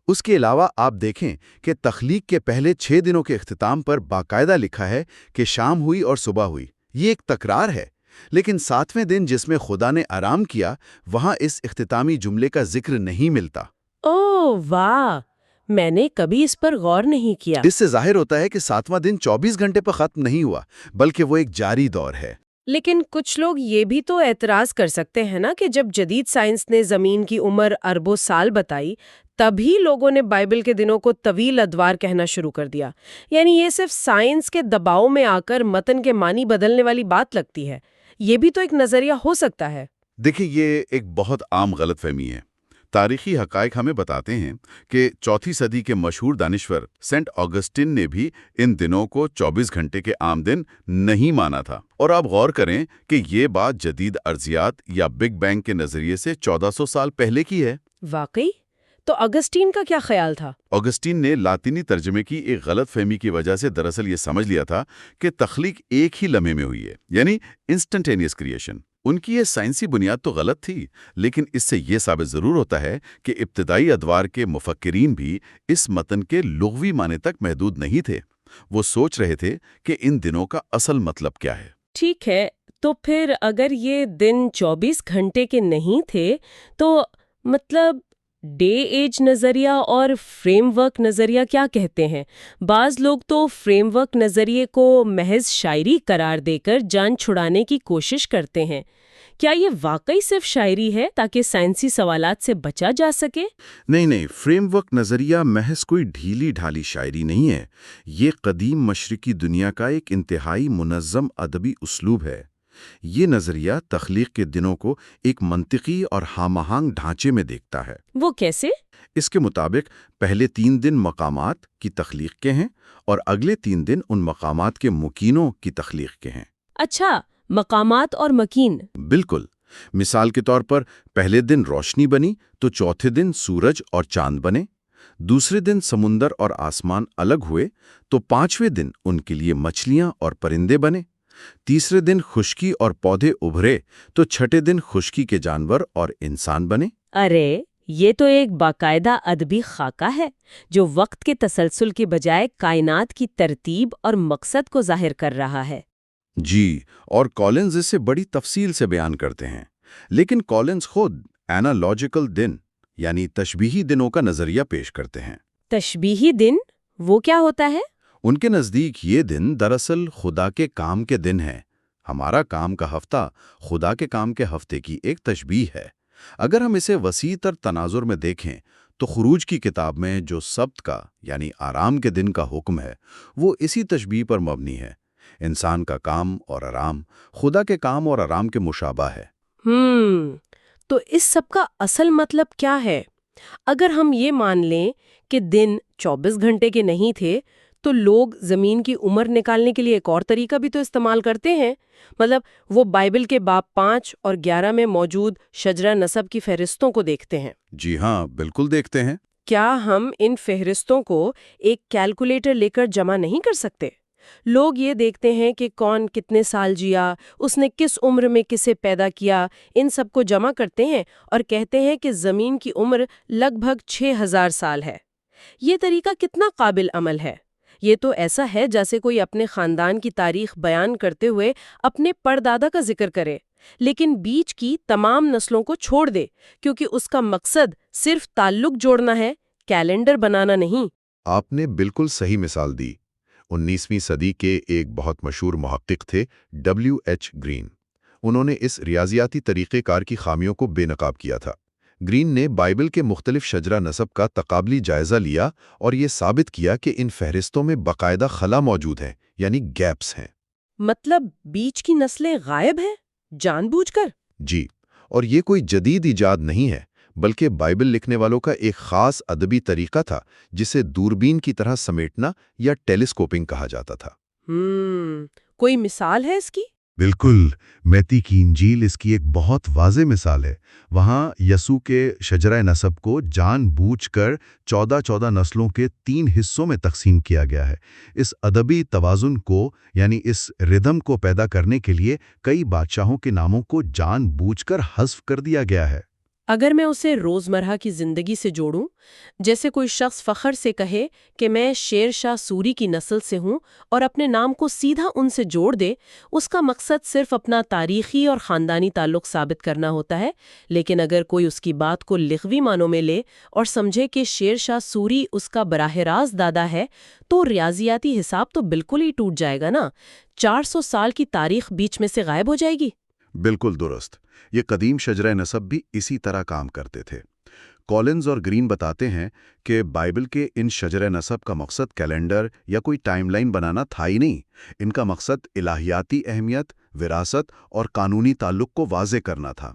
اس کے علاوہ آپ دیکھیں کہ تخلیق کے پہلے 6 دنوں کے اختتام پر باقاعدہ لکھا ہے کہ شام ہوئی اور صبح ہوئی۔ یہ ایک تکرار ہے، لیکن 7ویں دن جس میں خدا نے آرام کیا وہاں اس اختتامی جملے کا ذکر نہیں ملتا۔ اوہ واہ، میں نے کبھی اس پر غور نہیں کیا۔ اس سے ظاہر ہوتا ہے کہ 7واں دن 24 گھنٹے پر ختم نہیں ہوا بلکہ وہ ایک جاری دور ہے۔ لیکن کچھ لوگ یہ بھی تو اعتراض کر سکتے ہیں نا کہ جب جدید سائنس نے زمین کی عمر اربوں سال بتائی تبھی لوگوں نے بائبل کے دنوں کو طویل ادوار کہنا شروع کر دیا۔ یعنی یہ صرف سائنس کے دباؤ میں آ کر متن کے معنی بدلنے والی بات لگتی ہے۔ یہ بھی تو ایک نظریہ ہو سکتا ہے۔ دیکھیں، یہ ایک بہت عام غلط فہمی ہے۔ تاریخی حقائق ہمیں بتاتے ہیں کہ 4 صدی کے مشہور دانشور سینٹ آگسٹین نے بھی ان دنوں کو 24 گھنٹے کے عام دن نہیں مانا تھا۔ اور آپ غور کریں کہ یہ بات جدید ارضیات یا بگ بینگ کے نظریے سے 1400 سال پہلے کی ہے۔ واقعی؟ تو اگسٹین کا کیا خیال تھا؟ آگسٹین نے لاطینی ترجمے کی ایک غلط فہمی کی وجہ سے دراصل یہ سمجھ لیا تھا کہ تخلیق ایک ہی لمحے میں ہوئی ہے، یعنی انسٹنٹینیس کریشن۔ ان کی یہ سائنسی بنیاد تو غلط تھی، لیکن اس سے یہ ثابت ضرور ہوتا ہے کہ ابتدائی ادوار کے مفکرین بھی اس متن کے لغوی معنی تک محدود نہیں تھے۔ وہ سوچ رہے تھے کہ ان دنوں کا اصل مطلب کیا ہے۔ ٹھیک ہے، تو پھر اگر یہ دن 24 گھنٹے کے نہیں تھے تو مطلب ڈے ایج نظریہ اور فریم ورک نظریہ کیا کہتے ہیں؟ بعض لوگ تو فریم ورک نظریے کو محض شاعری قرار دے کر جان چھڑانے کی کوشش کرتے ہیں۔ کیا یہ واقعی صرف شاعری ہے تاکہ سائنسی سوالات سے بچا جا سکے؟ نہیں، فریم ورک نظریہ محض کوئی ڈھیلی ڈھالی شاعری نہیں ہے۔ یہ قدیم مشرقی دنیا کا ایک انتہائی منظم ادبی اسلوب ہے۔ یہ نظریہ تخلیق کے دنوں کو ایک منطقی اور ہم آہنگ ڈھانچے میں دیکھتا ہے۔ وہ کیسے؟ اس کے مطابق پہلے 3 دن مقامات کی تخلیق کے ہیں اور اگلے 3 دن ان مقامات کے مکینوں کی تخلیق کے ہیں۔ اچھا، مقامات اور مکین۔ بالکل۔ مثال کے طور پر پہلے دن روشنی بنی تو چوتھے دن سورج اور چاند بنے، دوسرے دن سمندر اور آسمان الگ ہوئے تو 5ویں دن ان کے لیے مچھلیاں اور پرندے بنے، تیسرے دن خشکی اور پودے ابھرے تو چھٹے دن خشکی کے جانور اور انسان بنے۔ ارے، یہ تو ایک باقاعدہ ادبی خاکہ ہے جو وقت کے تسلسل کے بجائے کائنات کی ترتیب اور مقصد کو ظاہر کر رہا ہے۔ جی، اور کالنز اسے بڑی تفصیل سے بیان کرتے ہیں، لیکن کالنز خود اینالوجیکل دن یعنی تشبیہی دنوں کا نظریہ پیش کرتے ہیں۔ تشبیہی دن وہ کیا ہوتا ہے؟ ان کے نزدیک یہ دن دراصل خدا کے کام کے دن ہے۔ ہمارا کام کا ہفتہ خدا کے کام کے ہفتے کی ایک تشبیہ ہے۔ اگر ہم اسے وسیع تر تناظر میں دیکھیں تو خروج کی کتاب میں جو سبت کا یعنی آرام کے دن کا حکم ہے وہ اسی تشبیہ پر مبنی ہے۔ انسان کا کام اور آرام خدا کے کام اور آرام کے مشابہ ہے۔ تو اس سب کا اصل مطلب کیا ہے؟ اگر ہم یہ مان لیں کہ دن 24 گھنٹے کے نہیں تھے تو لوگ زمین کی عمر نکالنے کے لیے ایک اور طریقہ بھی تو استعمال کرتے ہیں۔ مطلب وہ بائبل کے باب 5 اور 11 میں موجود شجرہ نسب کی فہرستوں کو دیکھتے ہیں۔ جی ہاں، بالکل دیکھتے ہیں۔ کیا ہم ان فہرستوں کو ایک کیلکولیٹر لے کر جمع نہیں کر سکتے؟ لوگ یہ دیکھتے ہیں کہ کون کتنے سال جیا، اس نے کس عمر میں کسے پیدا کیا، ان سب کو جمع کرتے ہیں اور کہتے ہیں کہ زمین کی عمر لگ بھگ 6000 سال ہے۔ یہ طریقہ کتنا قابل عمل ہے؟ یہ تو ایسا ہے جیسے کوئی اپنے خاندان کی تاریخ بیان کرتے ہوئے اپنے پردادا کا ذکر کرے، لیکن بیچ کی تمام نسلوں کو چھوڑ دے کیونکہ اس کا مقصد صرف تعلق جوڑنا ہے، کیلنڈر بنانا نہیں۔ آپ نے بالکل صحیح مثال دی۔ 19ویں صدی کے ایک بہت مشہور محقق تھے WH گرین۔ انہوں نے اس ریاضیاتی طریقہ کار کی خامیوں کو بے نقاب کیا تھا۔ گرین نے بائبل کے مختلف شجرہ نسب کا تقابلی جائزہ لیا اور یہ ثابت کیا کہ ان فہرستوں میں باقاعدہ خلا موجود ہیں، یعنی گیپس ہیں۔ مطلب بیچ کی نسلیں غائب ہیں جان بوجھ کر؟ جی، اور یہ کوئی جدید ایجاد نہیں ہے، بلکہ بائبل لکھنے والوں کا ایک خاص ادبی طریقہ تھا جسے دوربین کی طرح سمیٹنا یا ٹیلیسکوپنگ کہا جاتا تھا۔ کوئی مثال ہے اس کی؟ بالکل، میتی کی انجیل اس کی ایک بہت واضح مثال ہے۔ وہاں یسوع کے شجرہ نسب کو جان بوجھ کر 14 نسلوں کے 3 حصوں میں تقسیم کیا گیا ہے۔ اس ادبی توازن کو یعنی اس ردھم کو پیدا کرنے کے لیے کئی بادشاہوں کے ناموں کو جان بوجھ کر حذف کر دیا گیا ہے۔ اگر میں اسے روزمرہ کی زندگی سے جوڑوں، جیسے کوئی شخص فخر سے کہے کہ میں شیر شاہ سوری کی نسل سے ہوں اور اپنے نام کو سیدھا ان سے جوڑ دے، اس کا مقصد صرف اپنا تاریخی اور خاندانی تعلق ثابت کرنا ہوتا ہے۔ لیکن اگر کوئی اس کی بات کو لغوی معنوں میں لے اور سمجھے کہ شیر شاہ سوری اس کا براہ راست دادا ہے، تو ریاضیاتی حساب تو بالکل ہی ٹوٹ جائے گا نا۔ 400 سال کی تاریخ بیچ میں سے غائب ہو جائے گی۔ بالکل درست۔ یہ قدیم شجرہ نسب بھی اسی طرح کام کرتے تھے۔ کالنز اور گرین بتاتے ہیں کہ بائبل کے ان شجرہ نسب کا مقصد کیلنڈر یا کوئی ٹائم لائن بنانا تھا ہی نہیں۔ ان کا مقصد الہیاتی اہمیت، وراثت اور قانونی تعلق کو واضح کرنا تھا۔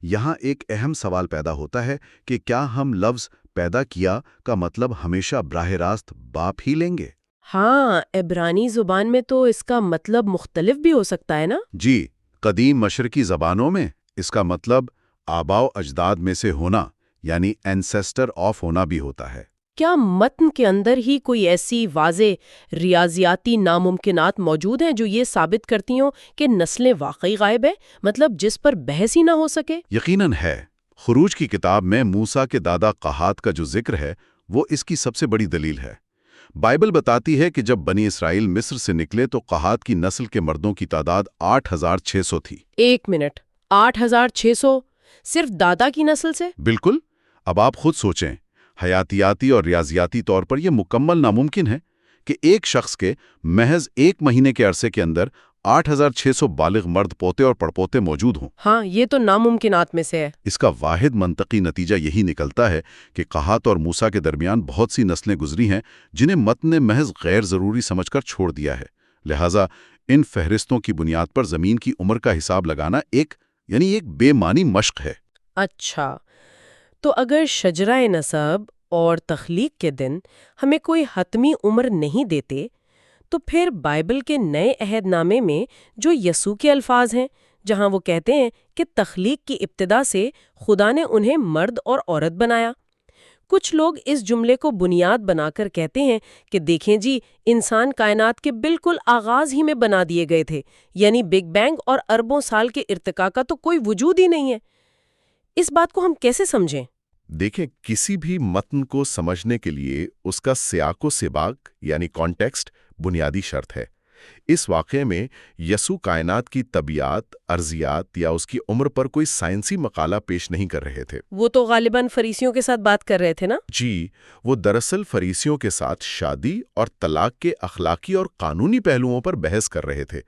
یہاں ایک اہم سوال پیدا ہوتا ہے کہ کیا ہم لفظ پیدا کیا کا مطلب ہمیشہ براہ راست باپ ہی لیں گے؟ ہاں، عبرانی زبان میں تو اس کا مطلب مختلف بھی ہو سکتا ہے نا؟ جی، قدیم مشرقی زبانوں میں اس کا مطلب آباء و اجداد میں سے ہونا یعنی اینسیسٹر آف ہونا بھی ہوتا ہے۔ کیا متن کے اندر ہی کوئی ایسی واضح ریاضیاتی ناممکنات موجود ہیں جو یہ ثابت کرتی ہوں کہ نسلیں واقعی غائب ہیں، مطلب جس پر بحث ہی نہ ہو سکے؟ یقیناً ہے۔ خروج کی کتاب میں موسیٰ کے دادا قحات کا جو ذکر ہے وہ اس کی سب سے بڑی دلیل ہے۔ بائبل بتاتی ہے کہ جب بنی اسرائیل مصر سے نکلے تو قحات کی نسل کے مردوں کی تعداد 8600 تھی۔ 1 منٹ، 8600 صرف دادا کی نسل سے؟ بالکل۔ اب آپ خود سوچیں، حیاتیاتی اور ریاضیاتی طور پر یہ مکمل ناممکن ہے کہ ایک شخص کے محض 1 مہینے کے عرصے کے اندر 8600 بالغ مرد پوتے اور پڑپوتے موجود ہوں۔ ہاں، یہ تو ناممکنات میں سے ہے۔ اس کا واحد منطقی نتیجہ یہی نکلتا ہے کہ قحات اور موسیٰ کے درمیان بہت سی نسلیں گزری ہیں جنہیں متن نے محض غیر ضروری سمجھ کر چھوڑ دیا ہے۔ لہٰذا ان فہرستوں کی بنیاد پر زمین کی عمر کا حساب لگانا ایک بے معنی مشق ہے۔ اچھا، تو اگر شجرہ نسب اور تخلیق کے دن ہمیں کوئی حتمی عمر نہیں دیتے، تو پھر بائبل کے نئے عہد نامے میں جو یسوع کے الفاظ ہیں، جہاں وہ کہتے ہیں کہ تخلیق کی ابتدا سے خدا نے انہیں مرد اور عورت بنایا، کچھ لوگ اس جملے کو بنیاد بنا کر کہتے ہیں کہ دیکھیں جی، انسان کائنات کے بالکل آغاز ہی میں بنا دیے گئے تھے، یعنی بگ بینگ اور اربوں سال کے ارتقاء کا تو کوئی وجود ہی نہیں ہے۔ اس بات کو ہم کیسے سمجھیں؟ دیکھیں، کسی بھی متن کو سمجھنے کے لیے اس کا سیاق و سباق یعنی کانٹیکسٹ بنیادی شرط ہے۔ اس واقعے میں یسوع کائنات کی طبیعت، ارضیات یا اس کی عمر پر کوئی سائنسی مقالہ پیش نہیں کر رہے تھے۔ وہ تو غالباً فریسیوں کے ساتھ بات کر رہے تھے نا؟ جی، وہ دراصل فریسیوں کے ساتھ شادی اور طلاق کے اخلاقی اور قانونی پہلوؤں پر بحث کر رہے تھے۔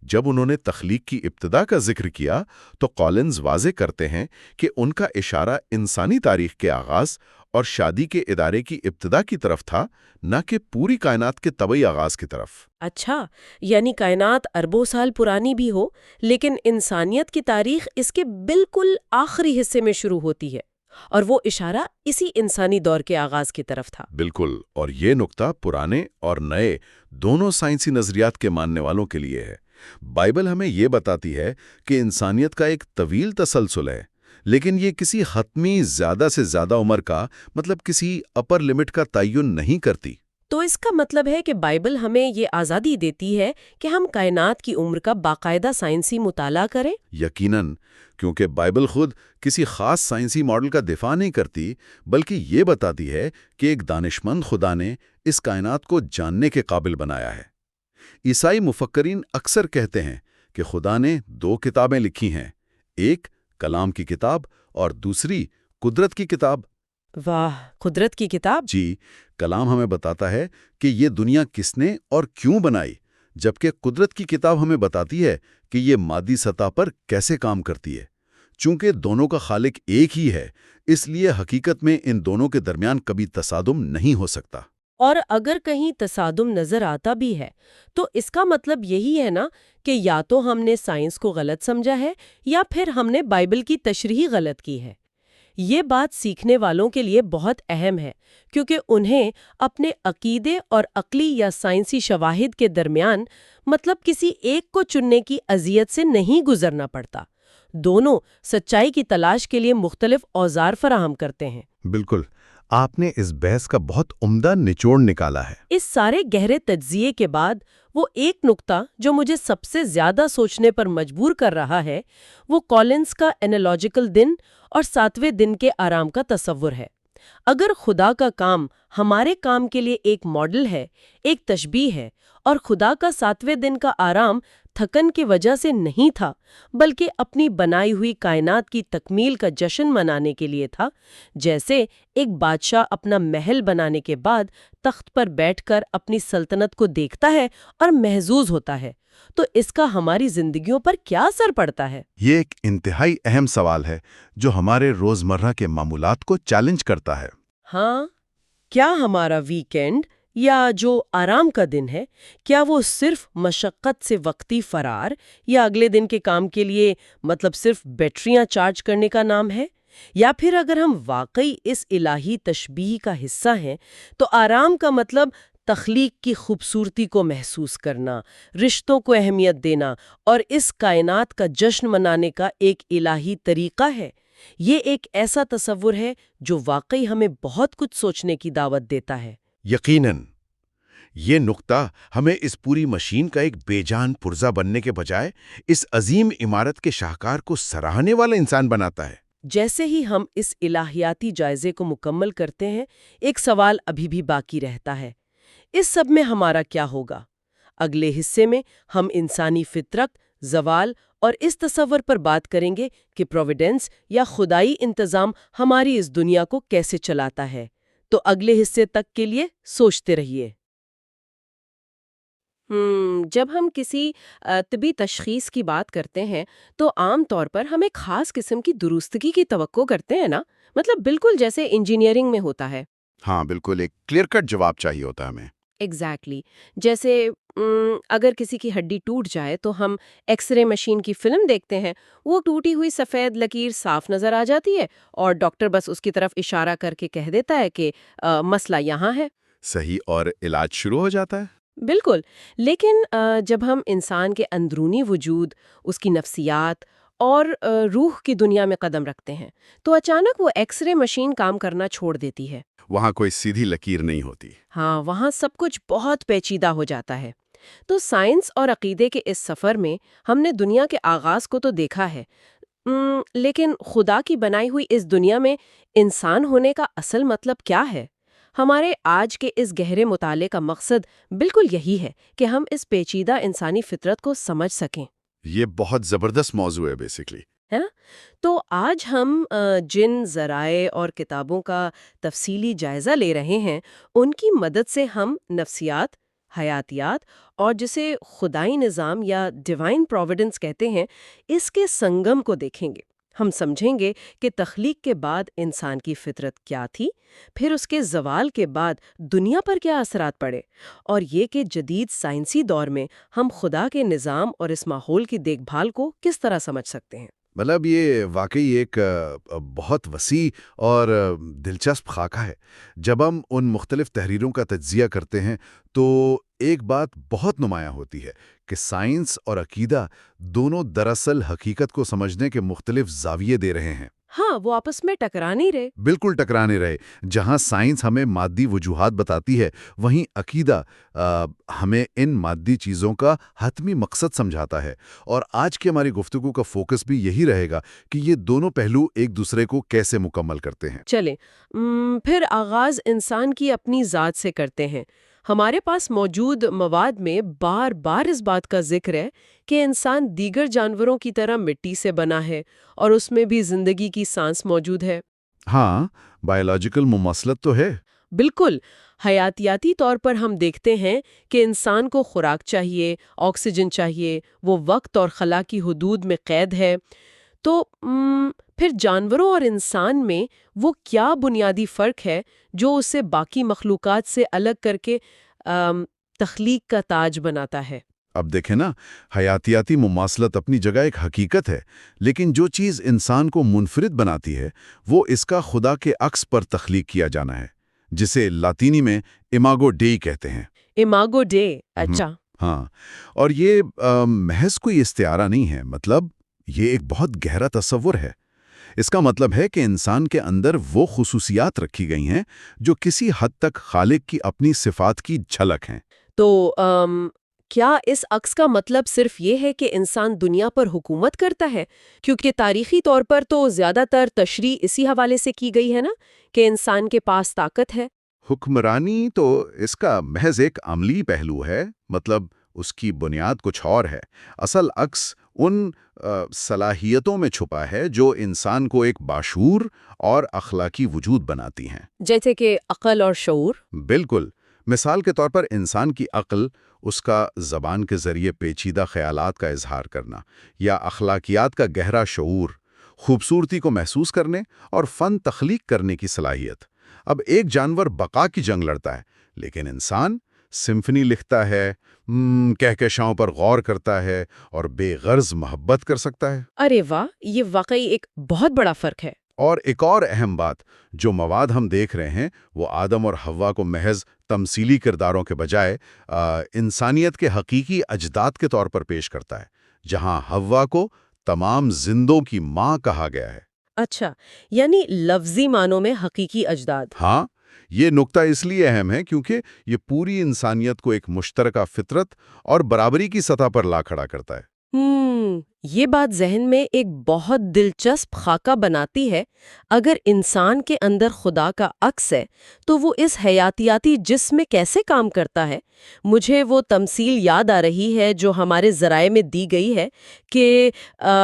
جب انہوں نے تخلیق کی ابتدا کا ذکر کیا تو کولنز واضح کرتے ہیں کہ ان کا اشارہ انسانی تاریخ کے آغاز اور شادی کے ادارے کی ابتدا کی طرف تھا، نہ کہ پوری کائنات کے طبعی آغاز کی طرف۔ اچھا، یعنی کائنات اربوں سال پرانی بھی ہو، لیکن انسانیت کی تاریخ اس کے بالکل آخری حصے میں شروع ہوتی ہے، اور وہ اشارہ اسی انسانی دور کے آغاز کی طرف تھا۔ بالکل، اور یہ نقطہ پرانے اور نئے دونوں سائنسی نظریات کے ماننے والوں کے لیے ہے۔ بائبل ہمیں یہ بتاتی ہے کہ انسانیت کا ایک طویل تسلسل ہے، لیکن یہ کسی حتمی زیادہ سے زیادہ عمر کا کسی اپر لمٹ کا تعین نہیں کرتی۔ تو اس کا مطلب ہے کہ بائبل ہمیں یہ آزادی دیتی ہے کہ ہم کائنات کی عمر کا باقاعدہ سائنسی مطالعہ کریں؟ یقیناً، کیونکہ بائبل خود کسی خاص سائنسی ماڈل کا دفاع نہیں کرتی، بلکہ یہ بتاتی ہے کہ ایک دانشمند خدا نے اس کائنات کو جاننے کے قابل بنایا ہے۔ عیسائی مفکرین اکثر کہتے ہیں کہ خدا نے 2 کتابیں لکھی ہیں، ایک کلام کی کتاب اور دوسری قدرت کی کتاب۔ واہ، قدرت کی کتاب؟ جی، کلام ہمیں بتاتا ہے کہ یہ دنیا کس نے اور کیوں بنائی، جبکہ قدرت کی کتاب ہمیں بتاتی ہے کہ یہ مادی سطح پر کیسے کام کرتی ہے۔ چونکہ دونوں کا خالق ایک ہی ہے، اس لیے حقیقت میں ان دونوں کے درمیان کبھی تصادم نہیں ہو سکتا۔ اور اگر کہیں تصادم نظر آتا بھی ہے تو اس کا مطلب یہی ہے نا کہ یا تو ہم نے سائنس کو غلط سمجھا ہے یا پھر ہم نے بائبل کی تشریح غلط کی ہے۔ یہ بات سیکھنے والوں کے لیے بہت اہم ہے، کیونکہ انہیں اپنے عقیدے اور عقلی یا سائنسی شواہد کے درمیان کسی ایک کو چننے کی اذیت سے نہیں گزرنا پڑتا۔ دونوں سچائی کی تلاش کے لیے مختلف اوزار فراہم کرتے ہیں۔ بالکل، آپ نے اس بحث کا بہت عمدہ نچوڑ نکالا ہے۔ اس سارے گہرے تجزیے کے بعد وہ ایک نقطہ جو مجھے سب سے زیادہ سوچنے پر مجبور کر رہا ہے، وہ کولنز کا اینالوجیکل دن اور 7ویں دن کے آرام کا تصور ہے۔ اگر خدا کا کام ہمارے کام کے لیے ایک ماڈل ہے، ایک تشبیہ ہے، اور خدا کا 7ویں دن کا آرام تھکن کی وجہ سے نہیں تھا بلکہ اپنی بنائی ہوئی کائنات کی تکمیل کا جشن منانے کے لیے تھا، جیسے ایک بادشاہ اپنا محل بنانے کے بعد تخت پر بیٹھ کر اپنی سلطنت کو دیکھتا ہے اور محظوظ ہوتا ہے، تو اس کا ہماری زندگیوں پر کیا اثر پڑتا ہے؟ یہ ایک انتہائی اہم سوال ہے جو ہمارے روزمرہ کے معمولات کو چیلنج کرتا ہے۔ ہاں، کیا ہمارا ویکینڈ یا جو آرام کا دن ہے، کیا وہ صرف مشقت سے وقتی فرار یا اگلے دن کے کام کے لیے مطلب صرف بیٹریاں چارج کرنے کا نام ہے؟ یا پھر اگر ہم واقعی اس الہی تشبیہ کا حصہ ہیں تو آرام کا مطلب تخلیق کی خوبصورتی کو محسوس کرنا، رشتوں کو اہمیت دینا اور اس کائنات کا جشن منانے کا ایک الہی طریقہ ہے؟ یہ ایک ایسا تصور ہے جو واقعی ہمیں بہت کچھ سوچنے کی دعوت دیتا ہے۔ یقیناً یہ نقطہ ہمیں اس پوری مشین کا ایک بے جان پرزہ بننے کے بجائے اس عظیم عمارت کے شاہکار کو سراہنے والا انسان بناتا ہے۔ جیسے ہی ہم اس الہیاتی جائزے کو مکمل کرتے ہیں، ایک سوال ابھی بھی باقی رہتا ہے۔ اس سب میں ہمارا کیا ہوگا؟ اگلے حصے میں ہم انسانی فطرت، زوال اور اس تصور پر بات کریں گے کہ پروویڈنس یا خدائی انتظام ہماری اس دنیا کو کیسے چلاتا ہے۔ تو اگلے حصے تک کے لیے سوچتے رہیے۔ جب ہم کسی طبی تشخیص کی بات کرتے ہیں تو عام طور پر ہم ایک خاص قسم کی درستگی کی توقع کرتے ہیں نا، مطلب بالکل جیسے انجینئرنگ میں ہوتا ہے۔ ہاں بالکل، ایک کلیئر کٹ جواب چاہیے ہوتا ہے ہمیں۔ ایگزیکٹلی جیسے اگر کسی کی ہڈی ٹوٹ جائے تو ہم ایکس رے مشین کی فلم دیکھتے ہیں، وہ ٹوٹی ہوئی سفید لکیر صاف نظر آ جاتی ہے اور ڈاکٹر بس اس کی طرف اشارہ کر کے کہہ دیتا ہے کہ مسئلہ یہاں ہے۔ صحیح، اور علاج شروع ہو جاتا ہے۔ بالکل، لیکن جب ہم انسان کے اندرونی وجود، اس کی نفسیات اور روح کی دنیا میں قدم رکھتے ہیں تو اچانک وہ ایکس رے مشین کام کرنا چھوڑ دیتی ہے۔ وہاں کوئی سیدھی لکیر نہیں ہوتی۔ ہاں، وہاں سب کچھ بہت پیچیدہ ہو جاتا ہے۔ تو سائنس اور عقیدے کے اس سفر میں ہم نے دنیا کے آغاز کو تو دیکھا ہے، لیکن خدا کی بنائی ہوئی اس دنیا میں انسان ہونے کا اصل مطلب کیا ہے؟ ہمارے آج کے اس گہرے مطالعے کا مقصد بالکل یہی ہے کہ ہم اس پیچیدہ انسانی فطرت کو سمجھ سکیں۔ یہ بہت زبردست موضوع ہے بیسیکلی۔ ہے نا؟ تو آج ہم جن ذرائع اور کتابوں کا تفصیلی جائزہ لے رہے ہیں، ان کی مدد سے ہم نفسیات، حیاتیات اور جسے خدائی نظام یا ڈیوائن پروویڈنس کہتے ہیں، اس کے سنگم کو دیکھیں گے۔ ہم سمجھیں گے کہ تخلیق کے بعد انسان کی فطرت کیا تھی، پھر اس کے زوال کے بعد دنیا پر کیا اثرات پڑے، اور یہ کہ جدید سائنسی دور میں ہم خدا کے نظام اور اس ماحول کی دیکھ بھال کو کس طرح سمجھ سکتے ہیں۔ مطلب یہ واقعی ایک بہت وسیع اور دلچسپ خاکہ ہے۔ جب ہم ان مختلف تحریروں کا تجزیہ کرتے ہیں تو ایک بات بہت نمایاں ہوتی ہے کہ سائنس اور عقیدہ دونوں دراصل حقیقت کو سمجھنے کے مختلف زاویے دے رہے ہیں۔ ہاں، وہ آپس میں ٹکرا نہیں رہے۔ بالکل ٹکرانے رہے۔ جہاں سائنس ہمیں مادی وجوہات بتاتی ہے، وہیں عقیدہ ہمیں ان مادی چیزوں کا حتمی مقصد سمجھاتا ہے۔ اور آج کی ہماری گفتگو کا فوکس بھی یہی رہے گا کہ یہ دونوں پہلو ایک دوسرے کو کیسے مکمل کرتے ہیں۔ چلیں پھر آغاز انسان کی اپنی ذات سے کرتے ہیں۔ ہمارے پاس موجود مواد میں بار بار اس بات کا ذکر ہے کہ انسان دیگر جانوروں کی طرح مٹی سے بنا ہے اور اس میں بھی زندگی کی سانس موجود ہے۔ ہاں، بائیولوجیکل مماثلت تو ہے۔ بالکل، حیاتیاتی طور پر ہم دیکھتے ہیں کہ انسان کو خوراک چاہیے، آکسیجن چاہیے، وہ وقت اور خلا کی حدود میں قید ہے۔ تو پھر جانوروں اور انسان میں وہ کیا بنیادی فرق ہے جو اسے باقی مخلوقات سے الگ کر کے تخلیق کا تاج بناتا ہے؟ اب دیکھیں نا، حیاتیاتی مماثلت اپنی جگہ ایک حقیقت ہے، لیکن جو چیز انسان کو منفرد بناتی ہے وہ اس کا خدا کے عکس پر تخلیق کیا جانا ہے، جسے لاطینی میں امیگو ڈئی کہتے ہیں۔ امیگو ڈے، اچھا۔ ہاں، اور یہ محض کوئی استعارہ نہیں ہے، مطلب یہ ایک بہت گہرا تصور ہے۔ اس کا مطلب ہے کہ انسان کے اندر وہ خصوصیات رکھی گئی ہیں جو کسی حد تک خالق کی اپنی صفات کی جھلک ہیں۔ تو کیا اس عکس کا مطلب صرف یہ ہے کہ انسان دنیا پر حکومت کرتا ہے؟ کیونکہ تاریخی طور پر تو زیادہ تر تشریح اسی حوالے سے کی گئی ہے نا کہ انسان کے پاس طاقت ہے۔ حکمرانی تو اس کا محض ایک عملی پہلو ہے، مطلب اس کی بنیاد کچھ اور ہے۔ اصل عکس ان صلاحیتوں میں چھپا ہے جو انسان کو ایک باشعور اور اخلاقی وجود بناتی ہیں، جیسے کہ عقل اور شعور۔ بالکل۔ مثال کے طور پر انسان کی عقل، اس کا زبان کے ذریعے پیچیدہ خیالات کا اظہار کرنا، یا اخلاقیات کا گہرا شعور، خوبصورتی کو محسوس کرنے اور فن تخلیق کرنے کی صلاحیت۔ اب ایک جانور بقا کی جنگ لڑتا ہے، لیکن انسان سمفنی لکھتا ہے، کہکشاؤں پر غور کرتا ہے اور بے غرض محبت کر سکتا ہے۔ ارے واہ، یہ واقعی ایک بہت بڑا فرق ہے۔ اور ایک اور اہم بات، جو مواد ہم دیکھ رہے ہیں وہ آدم اور حوا کو محض تمثیلی کرداروں کے بجائے انسانیت کے حقیقی اجداد کے طور پر پیش کرتا ہے، جہاں حوا کو تمام زندوں کی ماں کہا گیا ہے۔ اچھا، یعنی لفظی معنوں میں حقیقی اجداد۔ ہاں، یہ نکتہ اس لیے اہم ہے کیونکہ یہ پوری انسانیت کو ایک مشترکہ فطرت اور برابری کی سطح پر لا کھڑا کرتا ہے۔ یہ بات ذہن میں ایک بہت دلچسپ خاکہ بناتی ہے۔ اگر انسان کے اندر خدا کا عکس ہے تو وہ اس حیاتیاتی جسم میں کیسے کام کرتا ہے؟ مجھے وہ تمثیل یاد آ رہی ہے جو ہمارے ذرائع میں دی گئی ہے کہ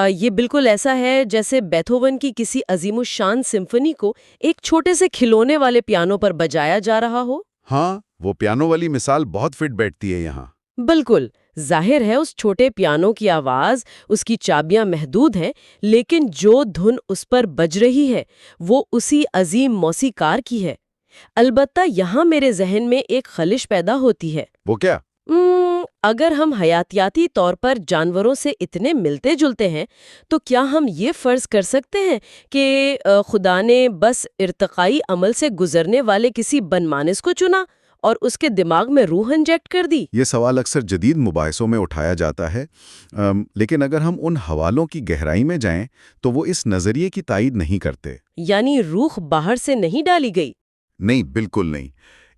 یہ بالکل ایسا ہے جیسے بیتھوون کی کسی عظیم الشان سمفنی کو ایک چھوٹے سے کھلونے والے پیانو پر بجایا جا رہا ہو۔ ہاں، وہ پیانو والی مثال بہت فٹ بیٹھتی ہے یہاں۔ بالکل، ظاہر ہے اس چھوٹے پیانو کی آواز، اس کی چابیاں محدود ہیں، لیکن جو دھن اس پر بج رہی ہے وہ اسی عظیم موسیقار کی ہے۔ البتہ یہاں میرے ذہن میں ایک خلش پیدا ہوتی ہے۔ وہ کیا؟ اگر ہم حیاتیاتی طور پر جانوروں سے اتنے ملتے جلتے ہیں تو کیا ہم یہ فرض کر سکتے ہیں کہ خدا نے بس ارتقائی عمل سے گزرنے والے کسی بنمانس کو چنا اور اس کے دماغ میں روح انجیکٹ کر دی؟ یہ سوال اکثر جدید مباحثوں میں اٹھایا جاتا ہے، لیکن اگر ہم ان حوالوں کی گہرائی میں جائیں تو وہ اس نظریے کی تائید نہیں کرتے۔ یعنی روح باہر سے نہیں ڈالی گئی؟ نہیں، بالکل نہیں۔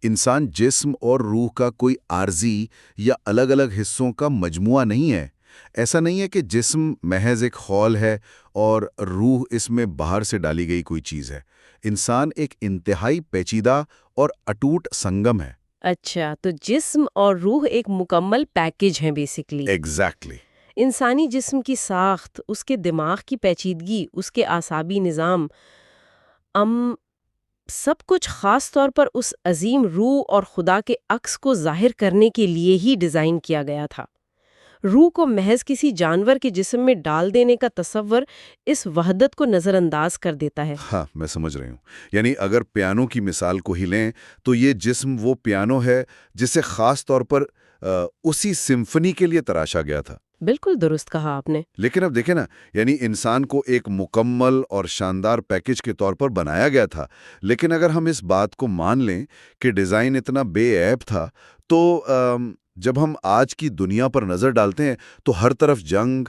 انسان جسم اور روح کا کوئی عارضی یا الگ الگ حصوں کا مجموعہ نہیں ہے۔ ایسا نہیں ہے کہ جسم محض ایک خول ہے اور روح اس میں باہر سے ڈالی گئی کوئی چیز ہے۔ انسان ایک انتہائی پیچیدہ اور اٹوٹ سنگم ہے۔ اچھا، تو جسم اور روح ایک مکمل پیکیج ہیں بیسیکلی۔ ایگزیکٹلی۔ انسانی جسم کی ساخت، اس کے دماغ کی پیچیدگی، اس کے اعصابی نظام، سب کچھ خاص طور پر اس عظیم روح اور خدا کے عکس کو ظاہر کرنے کے لیے ہی ڈیزائن کیا گیا تھا۔ روح کو محض کسی جانور کے جسم میں ڈال دینے کا تصور اس وحدت کو نظر انداز کر دیتا ہے۔ ہاں، میں سمجھ رہی ہوں۔ یعنی اگر پیانو کی مثال کو ہی لیں تو یہ جسم وہ پیانو ہے جسے خاص طور پر اسی سمفنی کے لیے تراشا گیا تھا۔ بالکل درست کہا آپ نے۔ لیکن اب دیکھیں نا، یعنی انسان کو ایک مکمل اور شاندار پیکج کے طور پر بنایا گیا تھا، لیکن اگر ہم اس بات کو مان لیں کہ ڈیزائن اتنا بے عیب تھا تو جب ہم آج کی دنیا پر نظر ڈالتے ہیں تو ہر طرف جنگ،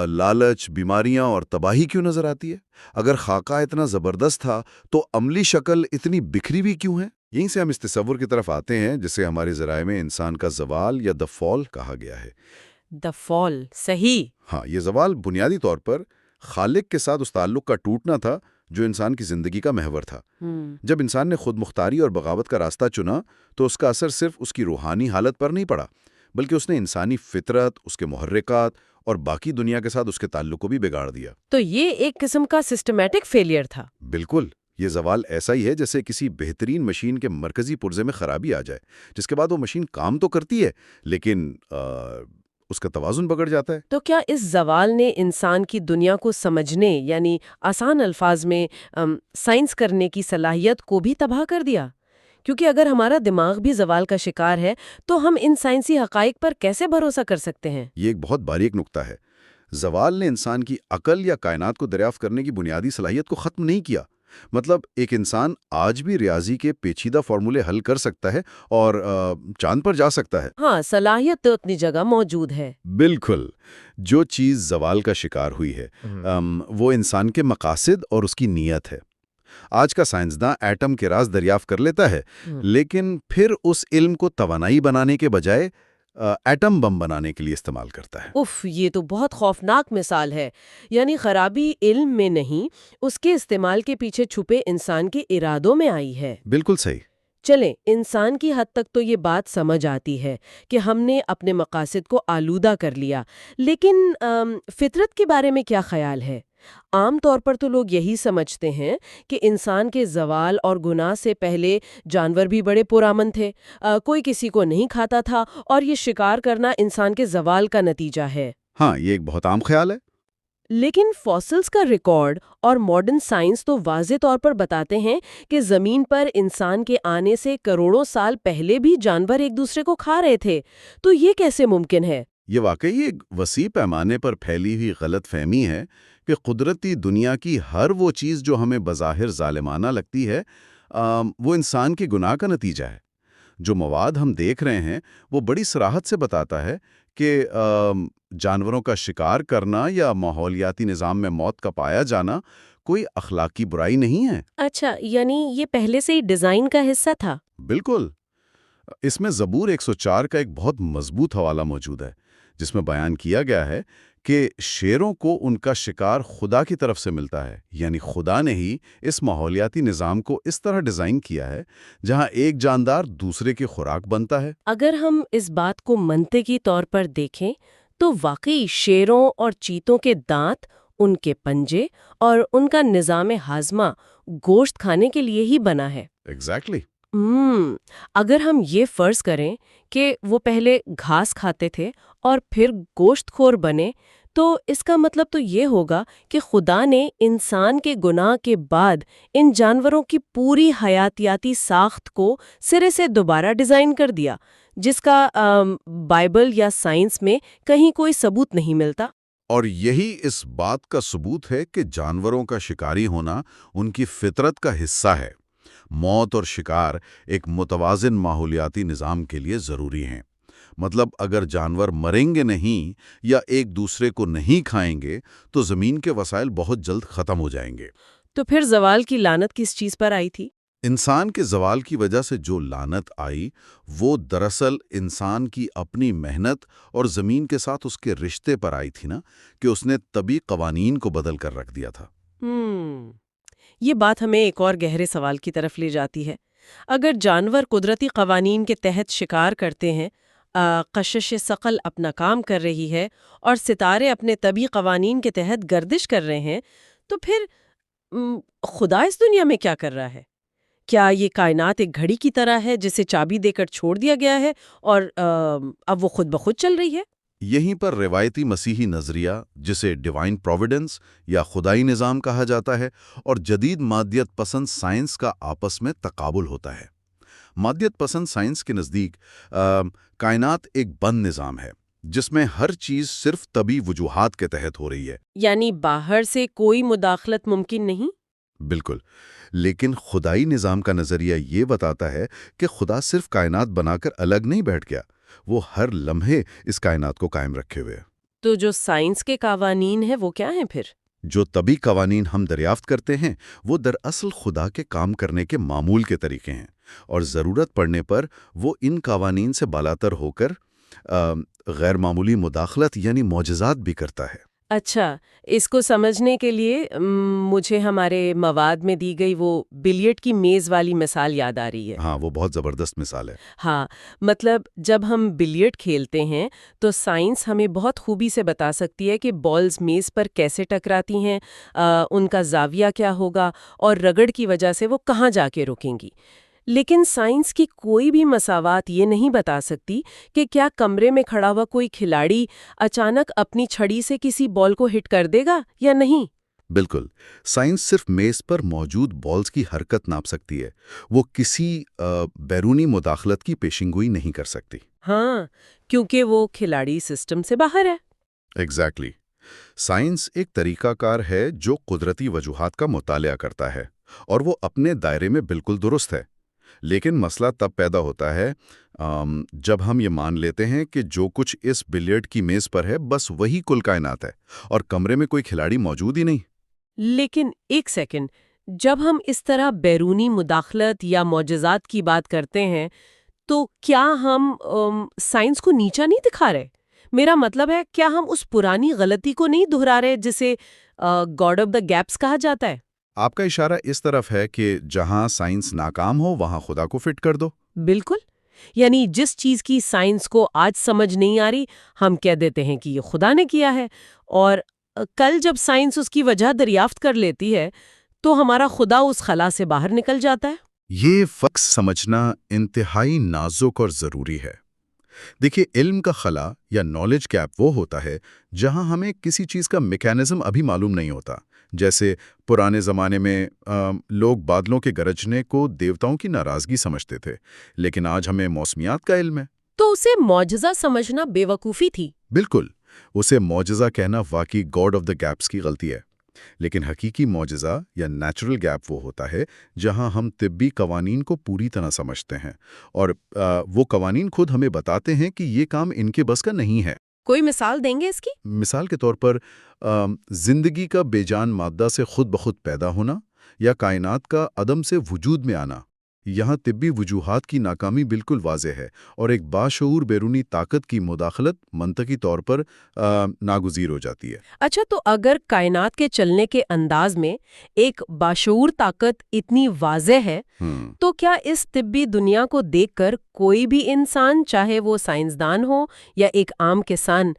لالچ، بیماریاں اور تباہی کیوں نظر آتی ہے؟ اگر خاکہ اتنا زبردست تھا تو عملی شکل اتنی بکھری بھی کیوں ہے؟ یہیں سے ہم اس تصور کی طرف آتے ہیں جسے ہمارے ذرائع میں انسان کا زوال یا the fall کہا گیا ہے۔ The fall، صحیح۔ ہاں، یہ زوال بنیادی طور پر خالق کے ساتھ اس تعلق کا ٹوٹنا تھا جو انسان کی زندگی کا محور تھا۔ جب انسان نے خود مختاری اور بغاوت کا راستہ چنا تو اس کا اثر صرف اس کی روحانی حالت پر نہیں پڑا، بلکہ اس نے انسانی فطرت، اس کے محرکات اور باقی دنیا کے ساتھ اس کے تعلق کو بھی بگاڑ دیا۔ تو یہ ایک قسم کا سسٹمیٹک فیلئر تھا۔ بالکل، یہ زوال ایسا ہی ہے جیسے کسی بہترین مشین کے مرکزی پرزے میں خرابی آ جائے، جس کے بعد وہ مشین کام تو کرتی ہے لیکن اس کا توازن بگڑ جاتا ہے۔ تو کیا اس زوال نے انسان کی دنیا کو سمجھنے، یعنی آسان الفاظ میں سائنس کرنے کی صلاحیت کو بھی تباہ کر دیا؟ کیونکہ اگر ہمارا دماغ بھی زوال کا شکار ہے تو ہم ان سائنسی حقائق پر کیسے بھروسہ کر سکتے ہیں؟ یہ ایک بہت باریک نکتہ ہے۔ زوال نے انسان کی عقل یا کائنات کو دریافت کرنے کی بنیادی صلاحیت کو ختم نہیں کیا۔ مطلب ایک انسان آج بھی ریاضی کے پیچیدہ فارمولے حل کر سکتا ہے اور چاند پر جا سکتا ہے۔ ہاں، صلاحیت تو اپنی جگہ موجود ہے۔ بالکل۔ جو چیز زوال کا شکار ہوئی ہے وہ انسان کے مقاصد اور اس کی نیت ہے۔ آج کا سائنسداں ایٹم کے راز دریافت کر لیتا ہے، لیکن پھر اس علم کو توانائی بنانے کے بجائے ایٹم بم بنانے کے لیے استعمال کرتا ہے۔ اف، یہ تو بہت خوفناک مثال ہے۔ یعنی خرابی علم میں نہیں، اس کے استعمال کے پیچھے چھپے انسان کے ارادوں میں آئی ہے۔ بالکل صحیح۔ چلیں، انسان کی حد تک تو یہ بات سمجھ آتی ہے کہ ہم نے اپنے مقاصد کو آلودہ کر لیا، لیکن فطرت کے بارے میں کیا خیال ہے؟ عام طور پر تو لوگ یہی سمجھتے ہیں کہ انسان کے زوال اور گناہ سے پہلے جانور بھی بڑے پرامن تھے، کوئی کسی کو نہیں کھاتا تھا، اور یہ شکار کرنا انسان کے زوال کا نتیجہ ہے۔ ہاں، یہ ایک بہت عام خیال ہے۔ لیکن فاسلز کا ریکارڈ اور ماڈرن سائنس تو واضح طور پر بتاتے ہیں کہ زمین پر انسان کے آنے سے کروڑوں سال پہلے بھی جانور ایک دوسرے کو کھا رہے تھے، تو یہ کیسے ممکن ہے؟ یہ واقعی ایک وسیع پیمانے پر پھیلی ہوئی غلط فہمی ہے کہ قدرتی دنیا کی ہر وہ چیز جو ہمیں بظاہر ظالمانہ لگتی ہے وہ انسان کے گناہ کا نتیجہ ہے۔ جو مواد ہم دیکھ رہے ہیں وہ بڑی صراحت سے بتاتا ہے کہ جانوروں کا شکار کرنا یا ماحولیاتی نظام میں موت کا پایا جانا کوئی اخلاقی برائی نہیں ہے۔ اچھا، یعنی یہ پہلے سے ہی ڈیزائن کا حصہ تھا؟ بالکل۔ اس میں زبور 104 کا ایک بہت مضبوط حوالہ موجود ہے جس میں بیان کیا گیا ہے کہ شیروں کو ان کا شکار خدا کی طرف سے ملتا ہے، یعنی خدا نے ہی اس ماحولیاتی نظام کو اس طرح ڈیزائن کیا ہے جہاں ایک جاندار دوسرے کی خوراک بنتا ہے۔ اگر ہم اس بات کو منطقی طور پر دیکھیں تو واقعی شیروں اور چیتوں کے دانت، ان کے پنجے اور ان کا نظام ہاضمہ گوشت کھانے کے لیے ہی بنا ہے۔ ایگزیکٹلی۔ اگر ہم یہ فرض کریں کہ وہ پہلے گھاس کھاتے تھے اور پھر گوشت خور بنے، تو اس کا مطلب تو یہ ہوگا کہ خدا نے انسان کے گناہ کے بعد ان جانوروں کی پوری حیاتیاتی ساخت کو سرے سے دوبارہ ڈیزائن کر دیا، جس کا بائبل یا سائنس میں کہیں کوئی ثبوت نہیں ملتا۔ اور یہی اس بات کا ثبوت ہے کہ جانوروں کا شکاری ہونا ان کی فطرت کا حصہ ہے۔ موت اور شکار ایک متوازن ماحولیاتی نظام کے لیے ضروری ہیں۔ مطلب اگر جانور مریں گے نہیں یا ایک دوسرے کو نہیں کھائیں گے تو زمین کے وسائل بہت جلد ختم ہو جائیں گے۔ تو پھر زوال کی لعنت کس چیز پر آئی تھی؟ انسان کے زوال کی وجہ سے جو لعنت آئی وہ دراصل انسان کی اپنی محنت اور زمین کے ساتھ اس کے رشتے پر آئی تھی نا، کہ اس نے طبی قوانین کو بدل کر رکھ دیا تھا۔ یہ بات ہمیں ایک اور گہرے سوال کی طرف لے جاتی ہے۔ اگر جانور قدرتی قوانین کے تحت شکار کرتے ہیں، کشش ثقل اپنا کام کر رہی ہے اور ستارے اپنے طبی قوانین کے تحت گردش کر رہے ہیں، تو پھر خدا اس دنیا میں کیا کر رہا ہے؟ کیا یہ کائنات ایک گھڑی کی طرح ہے جسے چابی دے کر چھوڑ دیا گیا ہے اور اب وہ خود بخود چل رہی ہے؟ یہیں پر روایتی مسیحی نظریہ جسے ڈیوائن پروویڈنس یا خدائی نظام کہا جاتا ہے اور جدید مادیت پسند سائنس کا آپس میں تقابل ہوتا ہے۔ مادیت پسند سائنس کے نزدیک کائنات ایک بند نظام ہے جس میں ہر چیز صرف طبی وجوہات کے تحت ہو رہی ہے، یعنی باہر سے کوئی مداخلت ممکن نہیں؟ بالکل۔ لیکن خدائی نظام کا نظریہ یہ بتاتا ہے کہ خدا صرف کائنات بنا کر الگ نہیں بیٹھ گیا، وہ ہر لمحے اس کائنات کو قائم رکھے ہوئے۔ تو جو سائنس کے قوانین ہیں وہ کیا ہیں پھر؟ جو طبی قوانین ہم دریافت کرتے ہیں وہ دراصل خدا کے کام کرنے کے معمول کے طریقے ہیں، اور ضرورت پڑنے پر وہ ان قوانین سے بالاتر ہو کر غیر معمولی مداخلت یعنی معجزات بھی کرتا ہے۔ اچھا، اس کو سمجھنے کے لیے مجھے ہمارے مواد میں دی گئی وہ بلیٹ کی میز والی مثال یاد آ رہی ہے۔ ہاں، وہ بہت زبردست مثال ہے۔ ہاں، مطلب جب ہم بلیٹ کھیلتے ہیں تو سائنس ہمیں بہت خوبی سے بتا سکتی ہے کہ بالز میز پر کیسے ٹکراتی ہیں، ان کا زاویہ کیا ہوگا اور رگڑ کی وجہ سے وہ کہاں جا کے رکیں گی۔ لیکن سائنس کی کوئی بھی مساوات یہ نہیں بتا سکتی کہ کیا کمرے میں کھڑا ہوا کوئی کھلاڑی اچانک اپنی چھڑی سے کسی بال کو ہٹ کر دے گا یا نہیں۔ بالکل، سائنس صرف میز پر موجود بالز کی حرکت ناپ سکتی ہے، وہ کسی بیرونی مداخلت کی پیشنگوئی نہیں کر سکتی۔ ہاں، کیونکہ وہ کھلاڑی سسٹم سے باہر ہے۔ ایگزیکٹلی۔ سائنس ایک طریقہ کار ہے جو قدرتی وجوہات کا مطالعہ کرتا ہے، اور وہ اپنے دائرے میں بالکل درست ہے۔ لیکن مسئلہ تب پیدا ہوتا ہے جب ہم یہ مان لیتے ہیں کہ جو کچھ اس بلیئرڈ کی میز پر ہے بس وہی کل کائنات ہے، اور کمرے میں کوئی کھلاڑی موجود ہی نہیں۔ لیکن ایک سیکنڈ، جب ہم اس طرح بیرونی مداخلت یا معجزات کی بات کرتے ہیں تو کیا ہم سائنس کو نیچا نہیں دکھا رہے؟ میرا مطلب ہے، کیا ہم اس پرانی غلطی کو نہیں دہرا رہے جسے گاڈ آف دا گیپس کہا جاتا ہے؟ آپ کا اشارہ اس طرف ہے کہ جہاں سائنس ناکام ہو وہاں خدا کو فٹ کر دو۔ بالکل، یعنی جس چیز کی سائنس کو آج سمجھ نہیں آ رہی ہم کہہ دیتے ہیں کہ یہ خدا نے کیا ہے، اور کل جب سائنس اس کی وجہ دریافت کر لیتی ہے تو ہمارا خدا اس خلا سے باہر نکل جاتا ہے۔ یہ فرق سمجھنا انتہائی نازک اور ضروری ہے۔ دیکھیے، علم کا خلا یا نالج گیپ وہ ہوتا ہے جہاں ہمیں کسی چیز کا میکینزم ابھی معلوم نہیں ہوتا. جیسے پرانے زمانے میں لوگ بادلوں کے گرجنے کو دیوتاؤں کی ناراضگی سمجھتے تھے، لیکن آج ہمیں موسمیات کا علم ہے. تو اسے معجزہ سمجھنا بے وقوفی تھی. بالکل، اسے معجزہ کہنا واقعی گاڈ آف دا گیپس کی غلطی ہے. لیکن حقیقی معجزہ یا نیچرل گیپ وہ ہوتا ہے جہاں ہم طبی قوانین کو پوری طرح سمجھتے ہیں، اور وہ قوانین خود ہمیں بتاتے ہیں کہ یہ کام ان کے بس کا نہیں ہے. کوئی مثال دیں گے اس کی؟ مثال کے طور پر زندگی کا بے جان مادہ سے خود بخود پیدا ہونا یا کائنات کا عدم سے وجود میں آنا. یہاں طبی وجوہات کی ناکامی بالکل واضح ہے، اور ایک باشعور بیرونی طاقت کی مداخلت منطقی طور پر ناگزیر ہو جاتی ہے. اچھا، تو اگر کائنات کے چلنے کے انداز میں ایک باشعور طاقت اتنی واضح ہے، تو کیا اس طبی دنیا کو دیکھ کر کوئی بھی انسان، چاہے وہ سائنسدان ہو یا ایک عام کسان،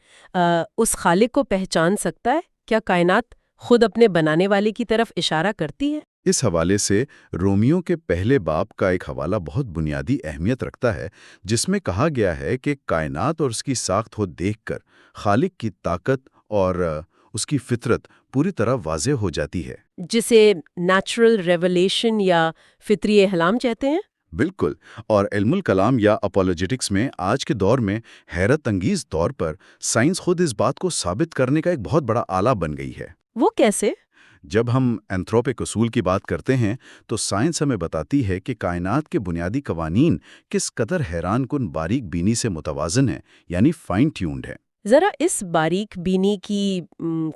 اس خالق کو پہچان سکتا ہے؟ کیا کائنات خود اپنے بنانے والے کی طرف اشارہ کرتی ہے؟ اس حوالے سے رومیو کے پہلے باب کا ایک حوالہ بہت بنیادی اہمیت رکھتا ہے، جس میں کہا گیا ہے کہ کائنات اور اس کی ساخت کو دیکھ کر خالق کی طاقت اور اس کی فطرت پوری طرح واضح ہو جاتی ہے. جسے نیچرل ریولیشن یا فطری الہام کہتے ہیں؟ بالکل، اور علم الکلام یا اپولوجیٹکس میں آج کے دور میں حیرت انگیز طور پر سائنس خود اس بات کو ثابت کرنے کا ایک بہت بڑا آلہ بن گئی ہے. وہ کیسے؟ جب ہم اینتھروپک اصول کی بات کرتے ہیں تو سائنس ہمیں بتاتی ہے کہ کائنات کے بنیادی قوانین کس قدر حیران کن باریک بینی سے متوازن ہیں، یعنی فائن ٹیونڈ ہیں. ذرا اس باریک بینی کی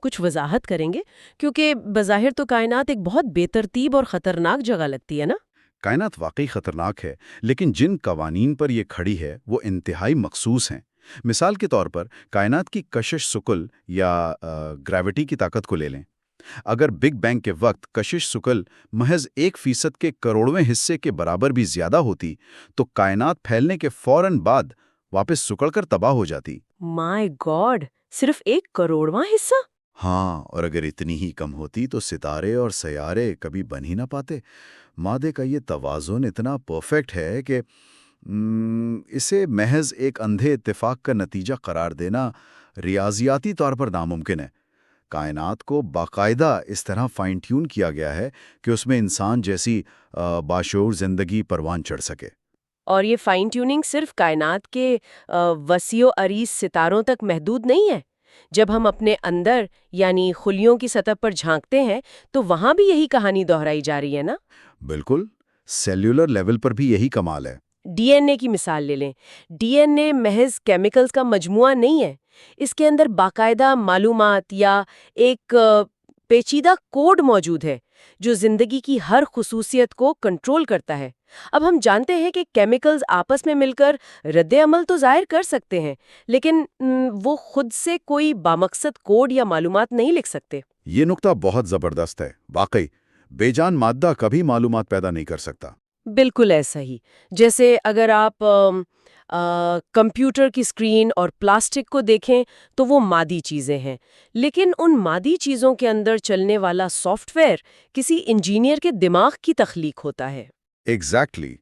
کچھ وضاحت کریں گے، کیونکہ بظاہر تو کائنات ایک بہت بے ترتیب اور خطرناک جگہ لگتی ہے نا؟ کائنات واقعی خطرناک ہے، لیکن جن قوانین پر یہ کھڑی ہے وہ انتہائی مخصوص ہیں. مثال کے طور پر کائنات کی کشش ثقل یا گریوٹی کی طاقت کو لے لیں. اگر بگ بینگ کے وقت کشش ثقل محض 1% کے کروڑویں حصے کے برابر بھی زیادہ ہوتی تو کائنات پھیلنے کے فوراً بعد واپس سکڑ کر تباہ ہو جاتی. مائی گاڈ، صرف 1 کروڑواں حصہ؟ ہاں، اور اگر اتنی ہی کم ہوتی تو ستارے اور سیارے کبھی بن ہی نہ پاتے. مادے کا یہ توازن اتنا پرفیکٹ ہے کہ اسے محض ایک اندھے اتفاق کا نتیجہ قرار دینا ریاضیاتی طور پر ناممکن ہے. کائنات کو باقاعدہ اس طرح فائن ٹیون کیا گیا ہے کہ اس میں انسان جیسی باشعور زندگی پروان چڑھ سکے. اور یہ فائن ٹیوننگ صرف کائنات کے وسیع و عریض ستاروں تک محدود نہیں ہے. جب ہم اپنے اندر یعنی خلیوں کی سطح پر جھانکتے ہیں تو وہاں بھی یہی کہانی دہرائی جا رہی ہے نا؟ بالکل، سیلولر لیول پر بھی یہی کمال ہے. ڈی این اے کی مثال لے لیں. ڈی این اے محض کیمیکلز کا مجموعہ نہیں ہے، اس کے اندر باقاعدہ معلومات یا ایک پیچیدہ کوڈ موجود ہے جو زندگی کی ہر خصوصیت کو کنٹرول کرتا ہے. اب ہم جانتے ہیں کہ کیمیکلز آپس میں مل کر رد عمل تو ظاہر کر سکتے ہیں، لیکن وہ خود سے کوئی بامقصد کوڈ یا معلومات نہیں لکھ سکتے. یہ نقطہ بہت زبردست ہے. واقعی بے جان مادہ کبھی معلومات پیدا نہیں کر سکتا. بالکل ایسا ہی. جیسے اگر آپ کمپیوٹر کی اسکرین اور پلاسٹک کو دیکھیں تو وہ مادی چیزیں ہیں، لیکن ان مادی چیزوں کے اندر چلنے والا سافٹ ویئر کسی انجینئر کے دماغ کی تخلیق ہوتا ہے. ایگزیکٹلی.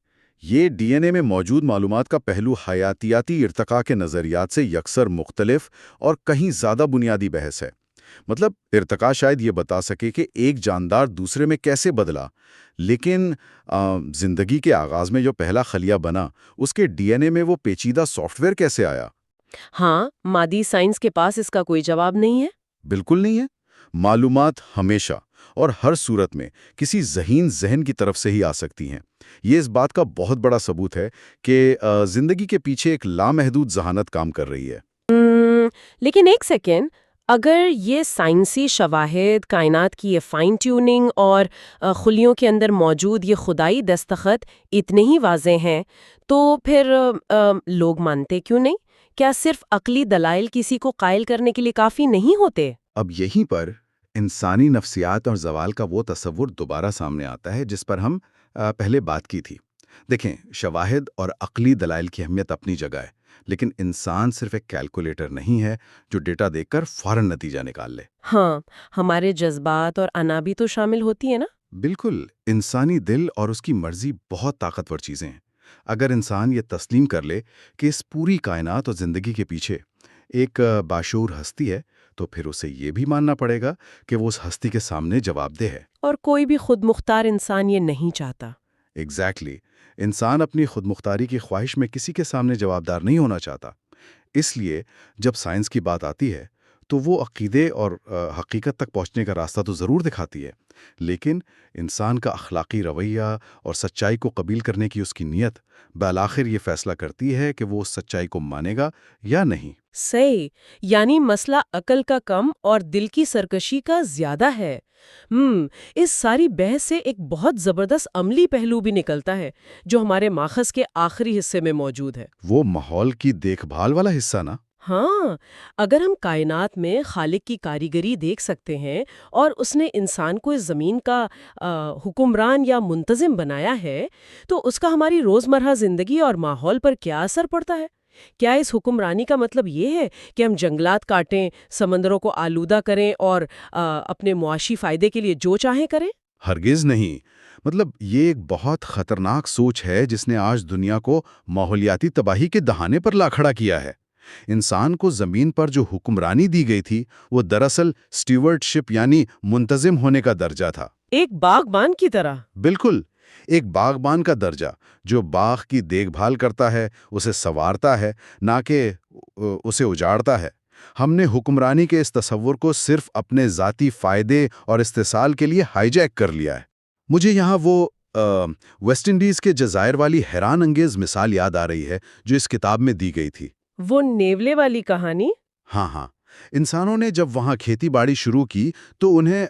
یہ ڈی این اے میں موجود معلومات کا پہلو حیاتیاتی ارتقاء کے نظریات سے یکسر مختلف اور کہیں زیادہ بنیادی بحث ہے. مطلب ارتقاء شاید یہ بتا سکے کہ ایک جاندار دوسرے میں کیسے بدلا، لیکن زندگی کے آغاز میں جو پہلا خلیہ بنا اس کے ڈی این اے میں وہ پیچیدہ سافٹ ویئر کیسے آیا؟ ہاں، مادی سائنس کے پاس اس کا کوئی جواب نہیں ہے. بالکل نہیں ہے. معلومات ہمیشہ اور ہر صورت میں کسی ذہین ذہن کی طرف سے ہی آ سکتی ہیں. یہ اس بات کا بہت بڑا ثبوت ہے کہ زندگی کے پیچھے ایک لامحدود ذہانت کام کر رہی ہے. لیکن ایک سیکنڈ، اگر یہ سائنسی شواہد، کائنات کی یہ فائن ٹیوننگ اور خلیوں کے اندر موجود یہ خدائی دستخط اتنے ہی واضح ہیں، تو پھر لوگ مانتے کیوں نہیں؟ کیا صرف عقلی دلائل کسی کو قائل کرنے کے لیے کافی نہیں ہوتے؟ اب یہیں پر انسانی نفسیات اور زوال کا وہ تصور دوبارہ سامنے آتا ہے جس پر ہم پہلے بات کی تھی. دیکھیں، شواہد اور عقلی دلائل کی اہمیت اپنی جگہ ہے، لیکن انسان صرف ایک کیلکولیٹر نہیں ہے جو ڈیٹا دیکھ کر فوراً نتیجہ نکال لے. ہاں، ہمارے جذبات اور انا بھی تو شامل ہوتی ہے نا؟ بالکل. انسانی دل اور اس کی مرضی بہت طاقتور چیزیں ہیں. اگر انسان یہ تسلیم کر لے کہ اس پوری کائنات اور زندگی کے پیچھے ایک باشعور ہستی ہے، تو پھر اسے یہ بھی ماننا پڑے گا کہ وہ اس ہستی کے سامنے جواب دہ ہے۔ اور کوئی بھی خود مختار انسان یہ نہیں چاہتا۔ ایگزیکٹلی، انسان اپنی خود مختاری کی خواہش میں کسی کے سامنے جوابدار نہیں ہونا چاہتا۔ اس لیے جب سائنس کی بات آتی ہے تو وہ عقیدے اور حقیقت تک پہنچنے کا راستہ تو ضرور دکھاتی ہے، لیکن انسان کا اخلاقی رویہ اور سچائی کو قبول کرنے کی اس کی نیت بالآخر یہ فیصلہ کرتی ہے کہ وہ اس سچائی کو مانے گا یا نہیں۔ صحیح، یعنی مسئلہ عقل کا کم اور دل کی سرکشی کا زیادہ ہے۔ اس ساری بحث سے ایک بہت زبردست عملی پہلو بھی نکلتا ہے جو ہمارے ماخذ کے آخری حصے میں موجود ہے۔ وہ ماحول کی دیکھ بھال والا حصہ نا؟ ہاں، اگر ہم کائنات میں خالق کی کاریگری دیکھ سکتے ہیں اور اس نے انسان کو اس زمین کا حکمران یا منتظم بنایا ہے، تو اس کا ہماری روزمرہ زندگی اور ماحول پر کیا اثر پڑتا ہے؟ کیا اس حکمرانی کا مطلب یہ ہے کہ ہم جنگلات کاٹیں، سمندروں کو آلودہ کریں اور اپنے معاشی فائدے کے لیے جو چاہیں کریں؟ ہرگز نہیں۔ مطلب یہ ایک بہت خطرناک سوچ ہے جس نے آج دنیا کو ماحولیاتی تباہی کے دہانے پر لا کھڑا کیا ہے۔ انسان کو زمین پر جو حکمرانی دی گئی تھی وہ دراصل اسٹیورڈشپ یعنی منتظم ہونے کا درجہ تھا۔ ایک باغبان کی طرح؟ بالکل، ایک باغبان کا درجہ جو باغ کی دیکھ بھال کرتا ہے، اسے سنوارتا ہے، نہ کہ اسے اجاڑتا ہے۔ ہم نے حکمرانی کے اس تصور کو صرف اپنے ذاتی فائدے اور استحصال کے لیے ہائی جیک کر لیا ہے۔ مجھے یہاں وہ ویسٹ انڈیز کے جزائر والی حیران انگیز مثال یاد آ رہی ہے جو اس کتاب میں دی گئی تھی۔ وہ نیولے والی کہانی؟ ہاں، انسانوں نے جب وہاں کھیتی باڑی شروع کی تو انہیں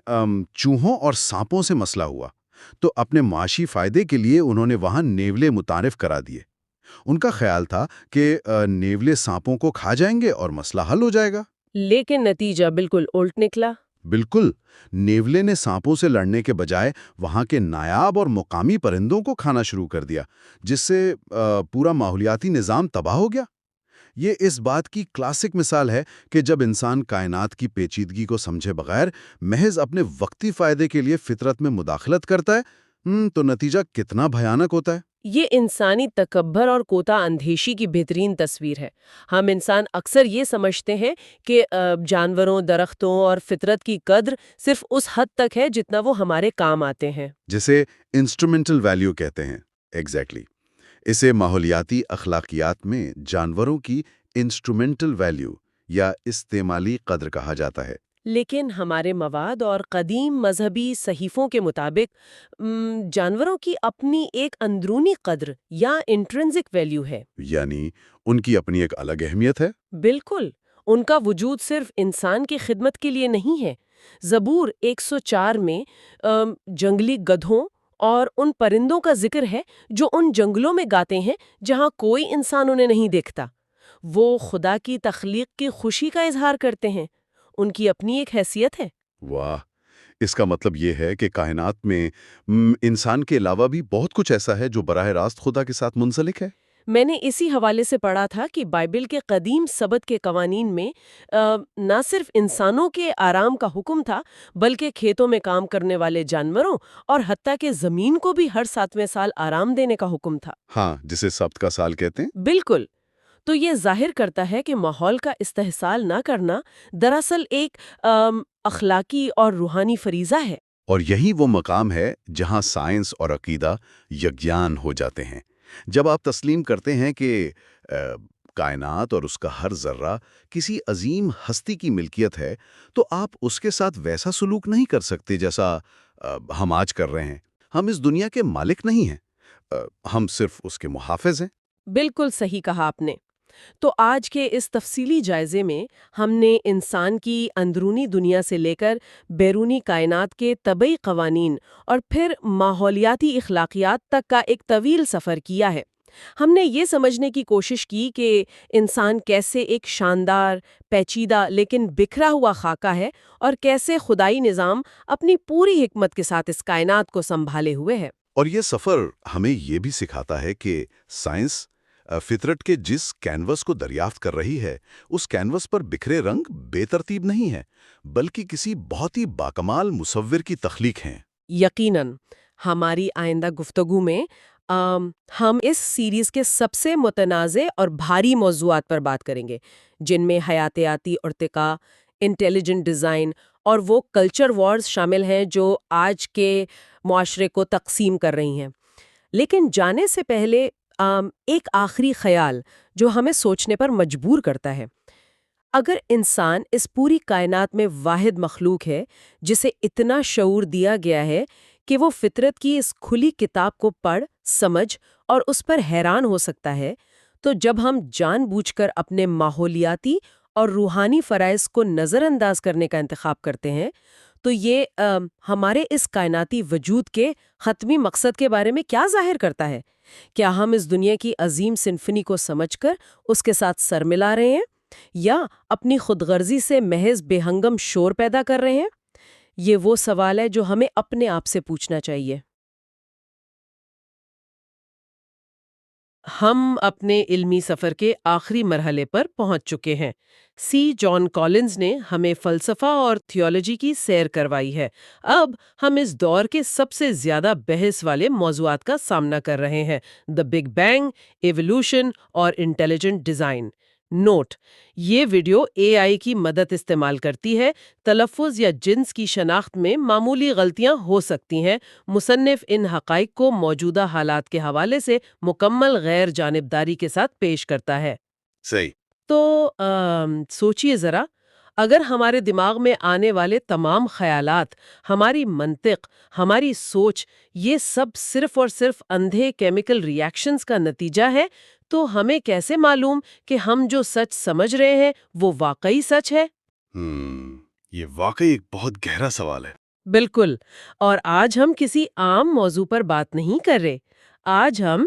چوہوں اور سانپوں سے مسئلہ ہوا، تو اپنے معاشی فائدے کے لیے انہوں نے وہاں نیولے متعارف کرا دیے۔ ان کا خیال تھا کہ نیولے سانپوں کو کھا جائیں گے اور مسئلہ حل ہو جائے گا۔ لیکن نتیجہ بالکل الٹ نکلا۔ بالکل، نیولے نے سانپوں سے لڑنے کے بجائے وہاں کے نایاب اور مقامی پرندوں کو کھانا شروع کر دیا، جس سے پورا ماحولیاتی نظام تباہ ہو گیا۔ یہ اس بات کی کلاسک مثال ہے کہ جب انسان کائنات کی پیچیدگی کو سمجھے بغیر محض اپنے وقتی فائدے کے لیے فطرت میں مداخلت کرتا ہے تو نتیجہ کتنا بھیانک ہوتا ہے۔ یہ انسانی تکبر اور کوتا اندیشی کی بہترین تصویر ہے۔ ہم انسان اکثر یہ سمجھتے ہیں کہ جانوروں، درختوں اور فطرت کی قدر صرف اس حد تک ہے جتنا وہ ہمارے کام آتے ہیں، جسے انسٹرومنٹل ویلیو کہتے ہیں۔ ایگزیکٹلی، اسے ماحولیاتی اخلاقیات میں جانوروں کی انسٹرومنٹل ویلیو یا استعمالی قدر کہا جاتا ہے۔ لیکن ہمارے مواد اور قدیم مذہبی صحیفوں کے مطابق جانوروں کی اپنی ایک اندرونی قدر یا انٹرنزک ویلیو ہے، یعنی ان کی اپنی ایک الگ اہمیت ہے۔ بالکل، ان کا وجود صرف انسان کی خدمت کے لیے نہیں ہے۔ زبور 104 میں جنگلی گدھوں اور ان پرندوں کا ذکر ہے جو ان جنگلوں میں گاتے ہیں جہاں کوئی انسان انہیں نہیں دیکھتا۔ وہ خدا کی تخلیق کی خوشی کا اظہار کرتے ہیں، ان کی اپنی ایک حیثیت ہے۔ واہ، اس کا مطلب یہ ہے کہ کائنات میں انسان کے علاوہ بھی بہت کچھ ایسا ہے جو براہ راست خدا کے ساتھ منسلک ہے۔ میں نے اسی حوالے سے پڑھا تھا کہ بائبل کے قدیم سبت کے قوانین میں نہ صرف انسانوں کے آرام کا حکم تھا بلکہ کھیتوں میں کام کرنے والے جانوروں اور حتیٰ کہ زمین کو بھی ہر 7ویں سال آرام دینے کا حکم تھا۔ ہاں، جسے سبت کا سال کہتے ہیں۔ بالکل، تو یہ ظاہر کرتا ہے کہ ماحول کا استحصال نہ کرنا دراصل ایک اخلاقی اور روحانی فریضہ ہے۔ اور یہی وہ مقام ہے جہاں سائنس اور عقیدہ یکجان ہو جاتے ہیں۔ جب آپ تسلیم کرتے ہیں کہ کائنات اور اس کا ہر ذرہ کسی عظیم ہستی کی ملکیت ہے، تو آپ اس کے ساتھ ویسا سلوک نہیں کر سکتے جیسا ہم آج کر رہے ہیں۔ ہم اس دنیا کے مالک نہیں ہیں، ہم صرف اس کے محافظ ہیں۔ بالکل صحیح کہا آپ نے۔ تو آج کے اس تفصیلی جائزے میں ہم نے انسان کی اندرونی دنیا سے لے کر بیرونی کائنات کے طبعی قوانین اور پھر ماحولیاتی اخلاقیات تک کا ایک طویل سفر کیا ہے۔ ہم نے یہ سمجھنے کی کوشش کی کہ انسان کیسے ایک شاندار، پیچیدہ لیکن بکھرا ہوا خاکہ ہے اور کیسے خدائی نظام اپنی پوری حکمت کے ساتھ اس کائنات کو سنبھالے ہوئے ہے۔ اور یہ سفر ہمیں یہ بھی سکھاتا ہے کہ سائنس فطرت کے جس کینوس کو دریافت کر رہی ہے، اس کینوس پر بکھرے رنگ بے ترتیب نہیں ہے، بلکہ کسی بہت ہی باکمال مصور کی تخلیق ہیں۔ یقیناً، ہماری آئندہ گفتگو میں ہم اس سیریز کے سب سے متنازع اور بھاری موضوعات پر بات کریں گے، جن میں حیاتیاتی ارتقاء، انٹیلیجنٹ ڈیزائن اور وہ کلچر وارز شامل ہیں جو آج کے معاشرے کو تقسیم کر رہی ہیں۔ لیکن جانے سے پہلے ایک آخری خیال جو ہمیں سوچنے پر مجبور کرتا ہے۔ اگر انسان اس پوری کائنات میں واحد مخلوق ہے جسے اتنا شعور دیا گیا ہے کہ وہ فطرت کی اس کھلی کتاب کو پڑھ، سمجھ اور اس پر حیران ہو سکتا ہے، تو جب ہم جان بوجھ کر اپنے ماحولیاتی اور روحانی فرائض کو نظر انداز کرنے کا انتخاب کرتے ہیں، تو یہ ہمارے اس کائناتی وجود کے حتمی مقصد کے بارے میں کیا ظاہر کرتا ہے؟ کیا ہم اس دنیا کی عظیم سمفنی کو سمجھ کر اس کے ساتھ سر ملا رہے ہیں، یا اپنی خود غرضی سے محض بے ہنگم شور پیدا کر رہے ہیں؟ یہ وہ سوال ہے جو ہمیں اپنے آپ سے پوچھنا چاہیے۔ ہم اپنے علمی سفر کے آخری مرحلے پر پہنچ چکے ہیں۔ جان کالنز نے ہمیں فلسفہ اور تھیولوجی کی سیر کروائی ہے۔ اب ہم اس دور کے سب سے زیادہ بحث والے موضوعات کا سامنا کر رہے ہیں: دی بگ بینگ، ایوولوشن اور انٹیلیجنٹ ڈیزائن۔ نوٹ: یہ ویڈیو AI کی مدد استعمال کرتی ہے۔ تلفظ یا جنس کی شناخت میں معمولی غلطیاں ہو سکتی ہیں۔ مصنف ان حقائق کو موجودہ حالات کے حوالے سے مکمل غیر جانبداری کے ساتھ پیش کرتا ہے۔ صحیح۔ تو سوچئے ذرا، اگر ہمارے دماغ میں آنے والے تمام خیالات، ہماری منطق، ہماری سوچ، یہ سب صرف اور صرف اندھے کیمیکل ری ایکشنز کا نتیجہ ہے، تو ہمیں کیسے معلوم کہ ہم جو سچ سمجھ رہے ہیں وہ واقعی سچ ہے؟ یہ واقعی ایک بہت گہرا سوال ہے۔ بالکل، اور آج ہم کسی عام موضوع پر بات نہیں کر رہے۔ آج ہم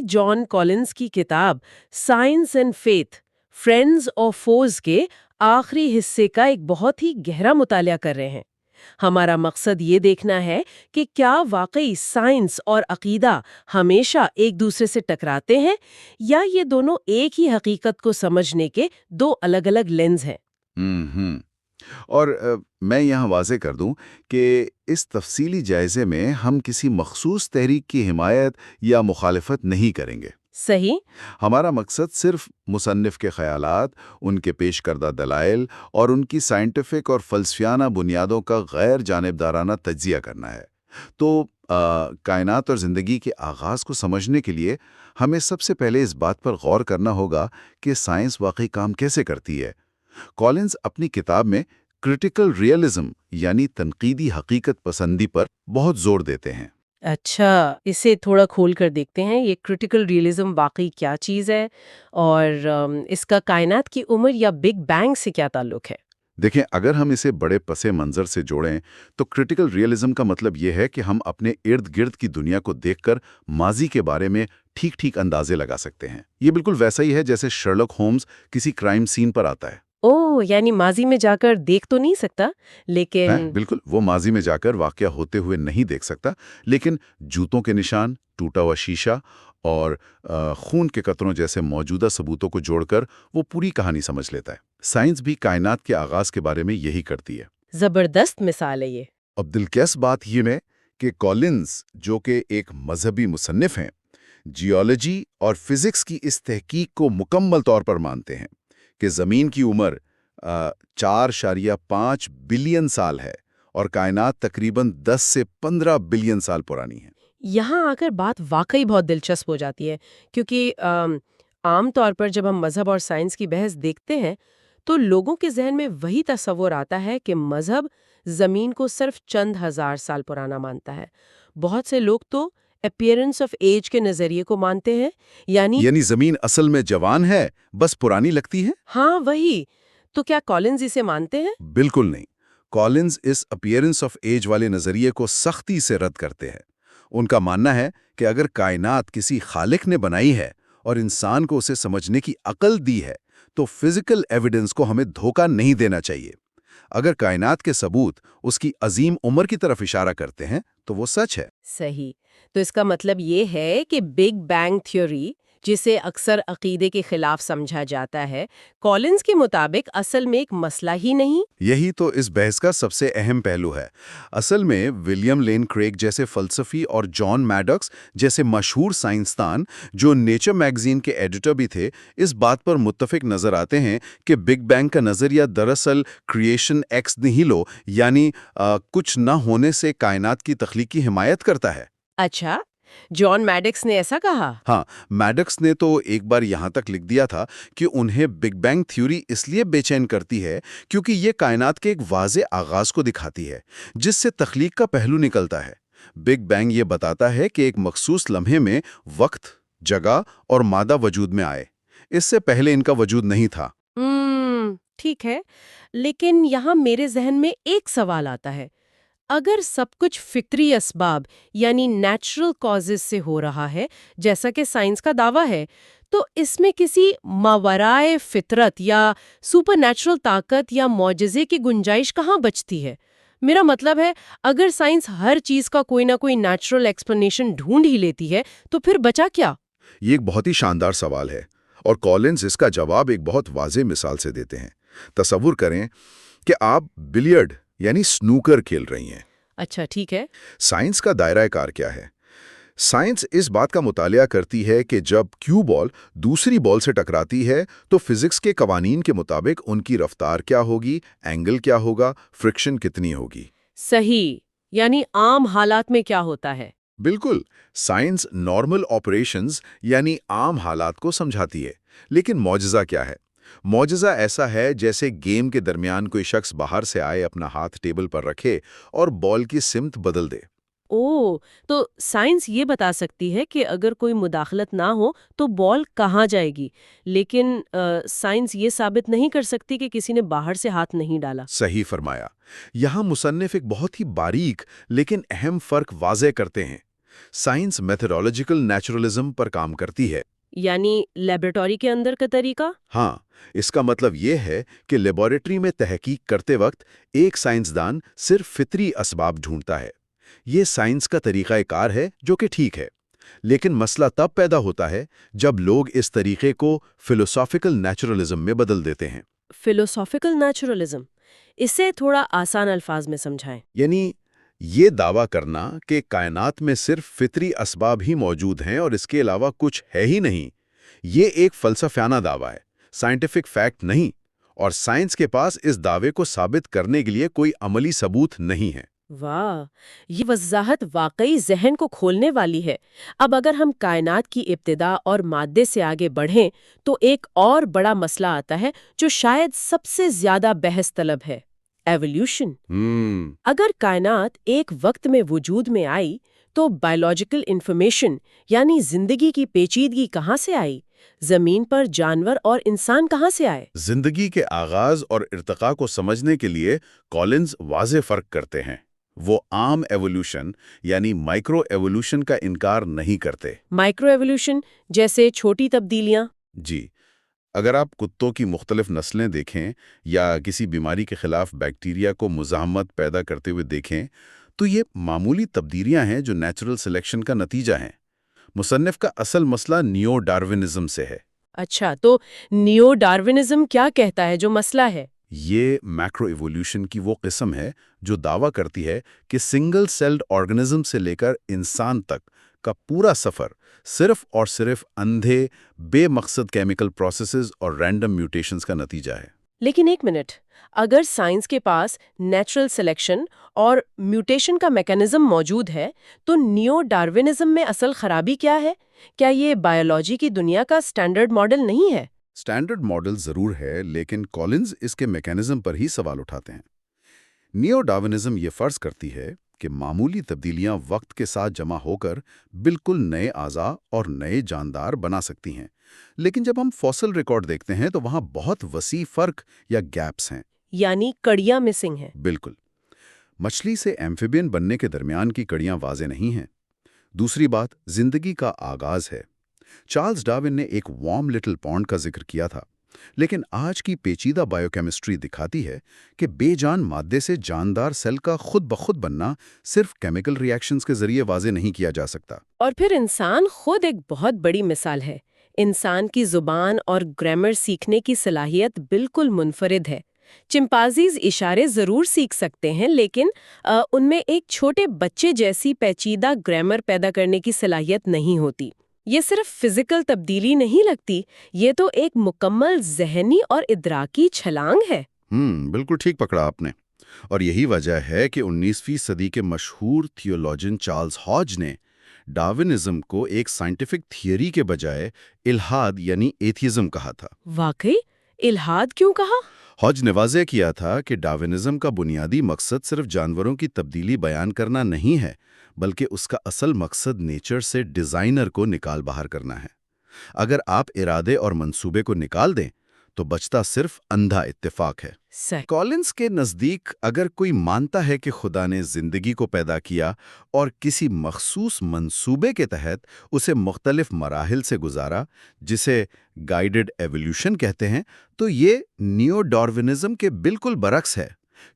جان کالنز کی کتاب سائنس اینڈ فیتھ، فرینڈز اور فوز کے آخری حصے کا ایک بہت ہی گہرا مطالعہ کر رہے ہیں۔ ہمارا مقصد یہ دیکھنا ہے کہ کیا واقعی سائنس اور عقیدہ ہمیشہ ایک دوسرے سے ٹکراتے ہیں، یا یہ دونوں ایک ہی حقیقت کو سمجھنے کے دو الگ الگ لینز ہیں۔ اور میں یہاں واضح کر دوں کہ اس تفصیلی جائزے میں ہم کسی مخصوص تحریک کی حمایت یا مخالفت نہیں کریں گے۔ صحیح۔ ہمارا مقصد صرف مصنف کے خیالات، ان کے پیش کردہ دلائل اور ان کی سائنٹیفک اور فلسفیانہ بنیادوں کا غیر جانبدارانہ تجزیہ کرنا ہے۔ تو کائنات اور زندگی کے آغاز کو سمجھنے کے لیے ہمیں سب سے پہلے اس بات پر غور کرنا ہوگا کہ سائنس واقعی کام کیسے کرتی ہے۔ کالنز اپنی کتاب میں کرٹیکل ریئلزم یعنی تنقیدی حقیقت پسندی پر بہت زور دیتے ہیں۔ اچھا، اسے تھوڑا کھول کر دیکھتے ہیں، یہ کرٹیکل ریئلزم واقعی کیا چیز ہے، اور اس کا کائنات کی عمر یا بگ بینگ سے کیا تعلق ہے؟ دیکھیں، اگر ہم اسے بڑے پس منظر سے جوڑیں تو کرٹیکل ریئلزم کا مطلب یہ ہے کہ ہم اپنے ارد گرد کی دنیا کو دیکھ کر ماضی کے بارے میں ٹھیک اندازے لگا سکتے ہیں۔ یہ بالکل ویسا ہی ہے جیسے شرلک ہومز کسی کرائم سین پر آتا ہے۔ یعنی ماضی میں جا کر دیکھ تو نہیں سکتا، لیکن بالکل، وہ ماضی میں جا کر واقعہ ہوتے ہوئے نہیں دیکھ سکتا، لیکن جوتوں کے نشان، ٹوٹا ہوا شیشہ اور خون کے قطروں جیسے موجودہ ثبوتوں کو جوڑ کر وہ پوری کہانی سمجھ لیتا ہے۔ سائنس بھی کائنات کے آغاز کے بارے میں یہی کرتی ہے۔ زبردست مثال ہے یہ۔ اب دلچسپ بات یہ ہے کہ کالنز، جو کہ ایک مذہبی مصنف ہیں، جیولوجی اور فزکس کی اس تحقیق کو مکمل طور پر مانتے ہیں کہ زمین کی عمر 4.5 بلین سال ہے اور کائنات تقریباً 10 سے 15 بلین سال پرانی ہے۔ یہاں آ کر بات واقعی بہت دلچسپ ہو جاتی ہے، کیونکہ عام طور پر جب ہم مذہب اور سائنس کی بحث دیکھتے ہیں تو لوگوں کے ذہن میں وہی تصور آتا ہے کہ مذہب زمین کو صرف چند ہزار سال پرانا مانتا ہے۔ بہت سے لوگ تو اپیئرنس آف ایج کے نظریے کو مانتے ہیں، یعنی زمین اصل میں جوان ہے، بس پرانی لگتی ہے۔ ہاں، وہی۔ تو کیا کالنز اسے مانتے ہیں؟ بالکل نہیں۔ Collins us appearance of age والے نظریے کو سختی سے رد کرتے ہیں۔ ان کا ماننا ہے کہ اگر کائنات کسی خالق نے بنائی ہے اور انسان کو اسے سمجھنے کی عقل دی ہے تو فزیکل ایویڈنس کو ہمیں دھوکہ نہیں دینا چاہیے۔ اگر کائنات کے ثبوت اس کی عظیم عمر کی طرف اشارہ کرتے ہیں تو وہ سچ ہے۔ صحیح۔ تو اس کا مطلب یہ ہے کہ بگ بینگ تھیوری جسے اکثر عقیدے کے خلاف سمجھا جاتا ہے، کالنز کے مطابق اصل میں ایک مسئلہ ہی نہیں۔ یہی تو اس بحث کا سب سے اہم پہلو ہے۔ اصل میں ولیم لین کریگ جیسے فلسفی اور جان میڈکس جیسے مشہور سائنسدان جو نیچر میگزین کے ایڈیٹر بھی تھے، اس بات پر متفق نظر آتے ہیں کہ بگ بینگ کا نظریہ دراصل کریشن ایکس نہیلو یعنی کچھ نہ ہونے سے کائنات کی تخلیق کی حمایت کرتا ہے۔ اچھا، جان میڈکس نے ایسا کہا؟ ہاں، میڈکس نے تو ایک بار یہاں تک لکھ دیا تھا کہ انہیں بگ بینگ تھیوری اس لیے بے چین کرتی ہے کیونکہ یہ کائنات کے ایک واضح آغاز کو دکھاتی ہے جس سے تخلیق کا پہلو نکلتا ہے۔ بگ بینگ یہ بتاتا ہے کہ ایک مخصوص لمحے میں وقت، جگہ اور مادہ وجود میں آئے، اس سے پہلے ان کا وجود نہیں تھا۔ ٹھیک ہے، لیکن یہاں میرے ذہن میں ایک سوال آتا ہے۔ اگر سب کچھ فطری اسباب یعنی نیچرل کازز سے ہو رہا ہے جیسا کہ سائنس کا دعویٰ ہے، تو اس میں کسی ماورائے فطرت یا سپر نیچرل طاقت یا معجزے کی گنجائش کہاں بچتی ہے؟ میرا مطلب ہے، اگر سائنس ہر چیز کا کوئی نہ کوئی نیچرل ایکسپلینیشن ڈھونڈ ہی لیتی ہے تو پھر بچا کیا؟ یہ ایک بہت ہی شاندار سوال ہے اور کالنز اس کا جواب ایک بہت واضح مثال سے دیتے ہیں۔ تصور کریں کہ آپ بلیئرڈ یعنی سنوکر کھیل رہی ہیں۔ اچھا، ٹھیک ہے۔ سائنس کا دائرہ کار کیا ہے؟ سائنس اس بات کا مطالعہ کرتی ہے کہ جب کیو بال دوسری بال سے ٹکراتی ہے تو فزکس کے قوانین کے مطابق ان کی رفتار کیا ہوگی، اینگل کیا ہوگا، فرکشن کتنی ہوگی۔ صحیح، یعنی عام حالات میں کیا ہوتا ہے؟ بالکل، سائنس نارمل آپریشنز یعنی عام حالات کو سمجھاتی ہے، لیکن معجزہ کیا ہے؟ معجزہ ایسا ہے جیسے گیم کے درمیان کوئی شخص باہر سے آئے، اپنا ہاتھ ٹیبل پر رکھے اور بال کی سمت بدل دے۔ تو سائنس یہ بتا سکتی ہے کہ اگر کوئی مداخلت نہ ہو تو بال کہاں جائے گی، لیکن سائنس یہ ثابت نہیں کر سکتی کہ کسی نے باہر سے ہاتھ نہیں ڈالا۔ صحیح فرمایا۔ یہاں مصنف ایک بہت ہی باریک لیکن اہم فرق واضح کرتے ہیں۔ سائنس میتھڈولوجیکل نیچرلزم پر کام کرتی ہے، یعنی لیبارٹری کے اندر کا طریقہ؟ ہاں، اس کا مطلب یہ ہے کہ لیبارٹری میں تحقیق کرتے وقت ایک سائنسدان صرف فطری اسباب ڈھونڈتا ہے۔ یہ سائنس کا طریقہ کار ہے جو کہ ٹھیک ہے، لیکن مسئلہ تب پیدا ہوتا ہے جب لوگ اس طریقے کو فلسافیکل نیچرلزم میں بدل دیتے ہیں۔ فلسافیکل نیچرلزم، اسے تھوڑا آسان الفاظ میں سمجھائیں۔ یعنی یہ دعویٰ کرنا کہ کائنات میں صرف فطری اسباب ہی موجود ہیں اور اس کے علاوہ کچھ ہے ہی نہیں، یہ ایک فلسفیانہ دعویٰ ہے، سائنٹیفک فیکٹ نہیں، اور سائنس کے پاس اس دعوے کو ثابت کرنے کے لیے کوئی عملی ثبوت نہیں ہے۔ واہ، یہ وضاحت واقعی ذہن کو کھولنے والی ہے۔ اب اگر ہم کائنات کی ابتدا اور مادے سے آگے بڑھیں تو ایک اور بڑا مسئلہ آتا ہے جو شاید سب سے زیادہ بحث طلب ہے، ایولیوشن۔ اگر کائنات ایک وقت میں وجود میں آئی تو بائیولوجیکل انفارمیشن یعنی زندگی کی پیچیدگی کہاں سے آئی؟ زمین پر جانور اور انسان کہاں سے آئے؟ زندگی کے آغاز اور ارتقاء کو سمجھنے کے لیے کالنز واضح فرق کرتے ہیں۔ وہ عام ایولیوشن یعنی مائکرو ایولیوشن کا انکار نہیں کرتے۔ مائکرو ایولیوشن جیسے چھوٹی تبدیلیاں؟ جی، اگر آپ کتوں کی مختلف نسلیں دیکھیں یا کسی بیماری کے خلاف بیکٹیریا کو مزاحمت پیدا کرتے ہوئے دیکھیں تو یہ معمولی تبدیلیاں ہیں جو نیچرل سلیکشن کا نتیجہ ہیں۔ مصنف کا اصل مسئلہ نیو ڈاروینزم سے ہے۔ اچھا، تو نیو ڈاروینزم کیا کہتا ہے جو مسئلہ ہے؟ یہ میکرو ایولیوشن کی وہ قسم ہے جو دعویٰ کرتی ہے کہ سنگل سیلڈ آرگنزم سے لے کر انسان تک کا پورا سفر صرف اور صرف اندھے بے مقصد کیمیکل پروسیسز اور رینڈم میوٹیشنز کا نتیجہ ہے۔ لیکن ایک منٹ، اگر سائنس کے پاس نیچرل سلیکشن اور میوٹیشن کا میکانزم موجود ہے تو نیو ڈاروینزم میں اصل خرابی کیا ہے؟ کیا یہ بائیولوجی کی دنیا کا سٹینڈرڈ ماڈل نہیں ہے؟ سٹینڈرڈ ماڈل ضرور ہے، لیکن کالنز اس کے میکانزم پر ہی سوال اٹھاتے ہیں۔ نیو ڈاروینزم یہ فرض کرتی ہے کہ معمولی تبدیلیاں وقت کے ساتھ جمع ہو کر بالکل نئے اعضاء اور نئے جاندار بنا سکتی ہیں، لیکن جب ہم فوسل ریکارڈ دیکھتے ہیں تو وہاں بہت وسیع فرق یا گیپس ہیں، یعنی کڑیاں مسنگ ہیں۔ بالکل، مچھلی سے ایمفیبین بننے کے درمیان کی کڑیاں واضح نہیں ہیں۔ دوسری بات زندگی کا آغاز ہے۔ چارلز ڈارون نے ایک وارم لٹل پونڈ کا ذکر کیا تھا، لیکن آج کی پیچیدہ بائیوکیمسٹری دکھاتی ہے کہ بے جان مادے سے جاندار سیل کا خود بخود بننا صرف کیمیکل ری ایکشنز کے ذریعے واضح نہیں کیا جا سکتا۔ اور پھر انسان خود ایک بہت بڑی مثال ہے۔ انسان کی زبان اور گرامر سیکھنے کی صلاحیت بالکل منفرد ہے۔ چمپانزیز اشارے ضرور سیکھ سکتے ہیں، لیکن ان میں ایک چھوٹے بچے جیسی پیچیدہ گرامر پیدا کرنے کی صلاحیت نہیں ہوتی۔ یہ صرف فزیکل تبدیلی نہیں لگتی، یہ تو ایک مکمل ذہنی اور ادراکی چھلانگ ہے۔ بالکل ٹھیک پکڑا آپ نے۔ اور یہی وجہ ہے کہ 19ویں صدی کے مشہور تھیولوجن چارلز ہاج نے ڈارونزم کو ایک سائنٹیفک تھیوری کے بجائے الحاد یعنی ایتھیزم کہا تھا۔ واقعی؟ الحاد کیوں کہا؟ ہاج نے واضح کیا تھا کہ ڈارونزم کا بنیادی مقصد صرف جانوروں کی تبدیلی بیان کرنا نہیں ہے، بلکہ اس کا اصل مقصد نیچر سے ڈیزائنر کو نکال باہر کرنا ہے۔ اگر آپ ارادے اور منصوبے کو نکال دیں تو بچتا صرف اندھا اتفاق ہے۔ صحیح۔ کالنز کے نزدیک اگر کوئی مانتا ہے کہ خدا نے زندگی کو پیدا کیا اور کسی مخصوص منصوبے کے تحت اسے مختلف مراحل سے گزارا، جسے گائیڈڈ ایولیوشن کہتے ہیں، تو یہ نیو ڈارونزم کے بالکل برعکس ہے،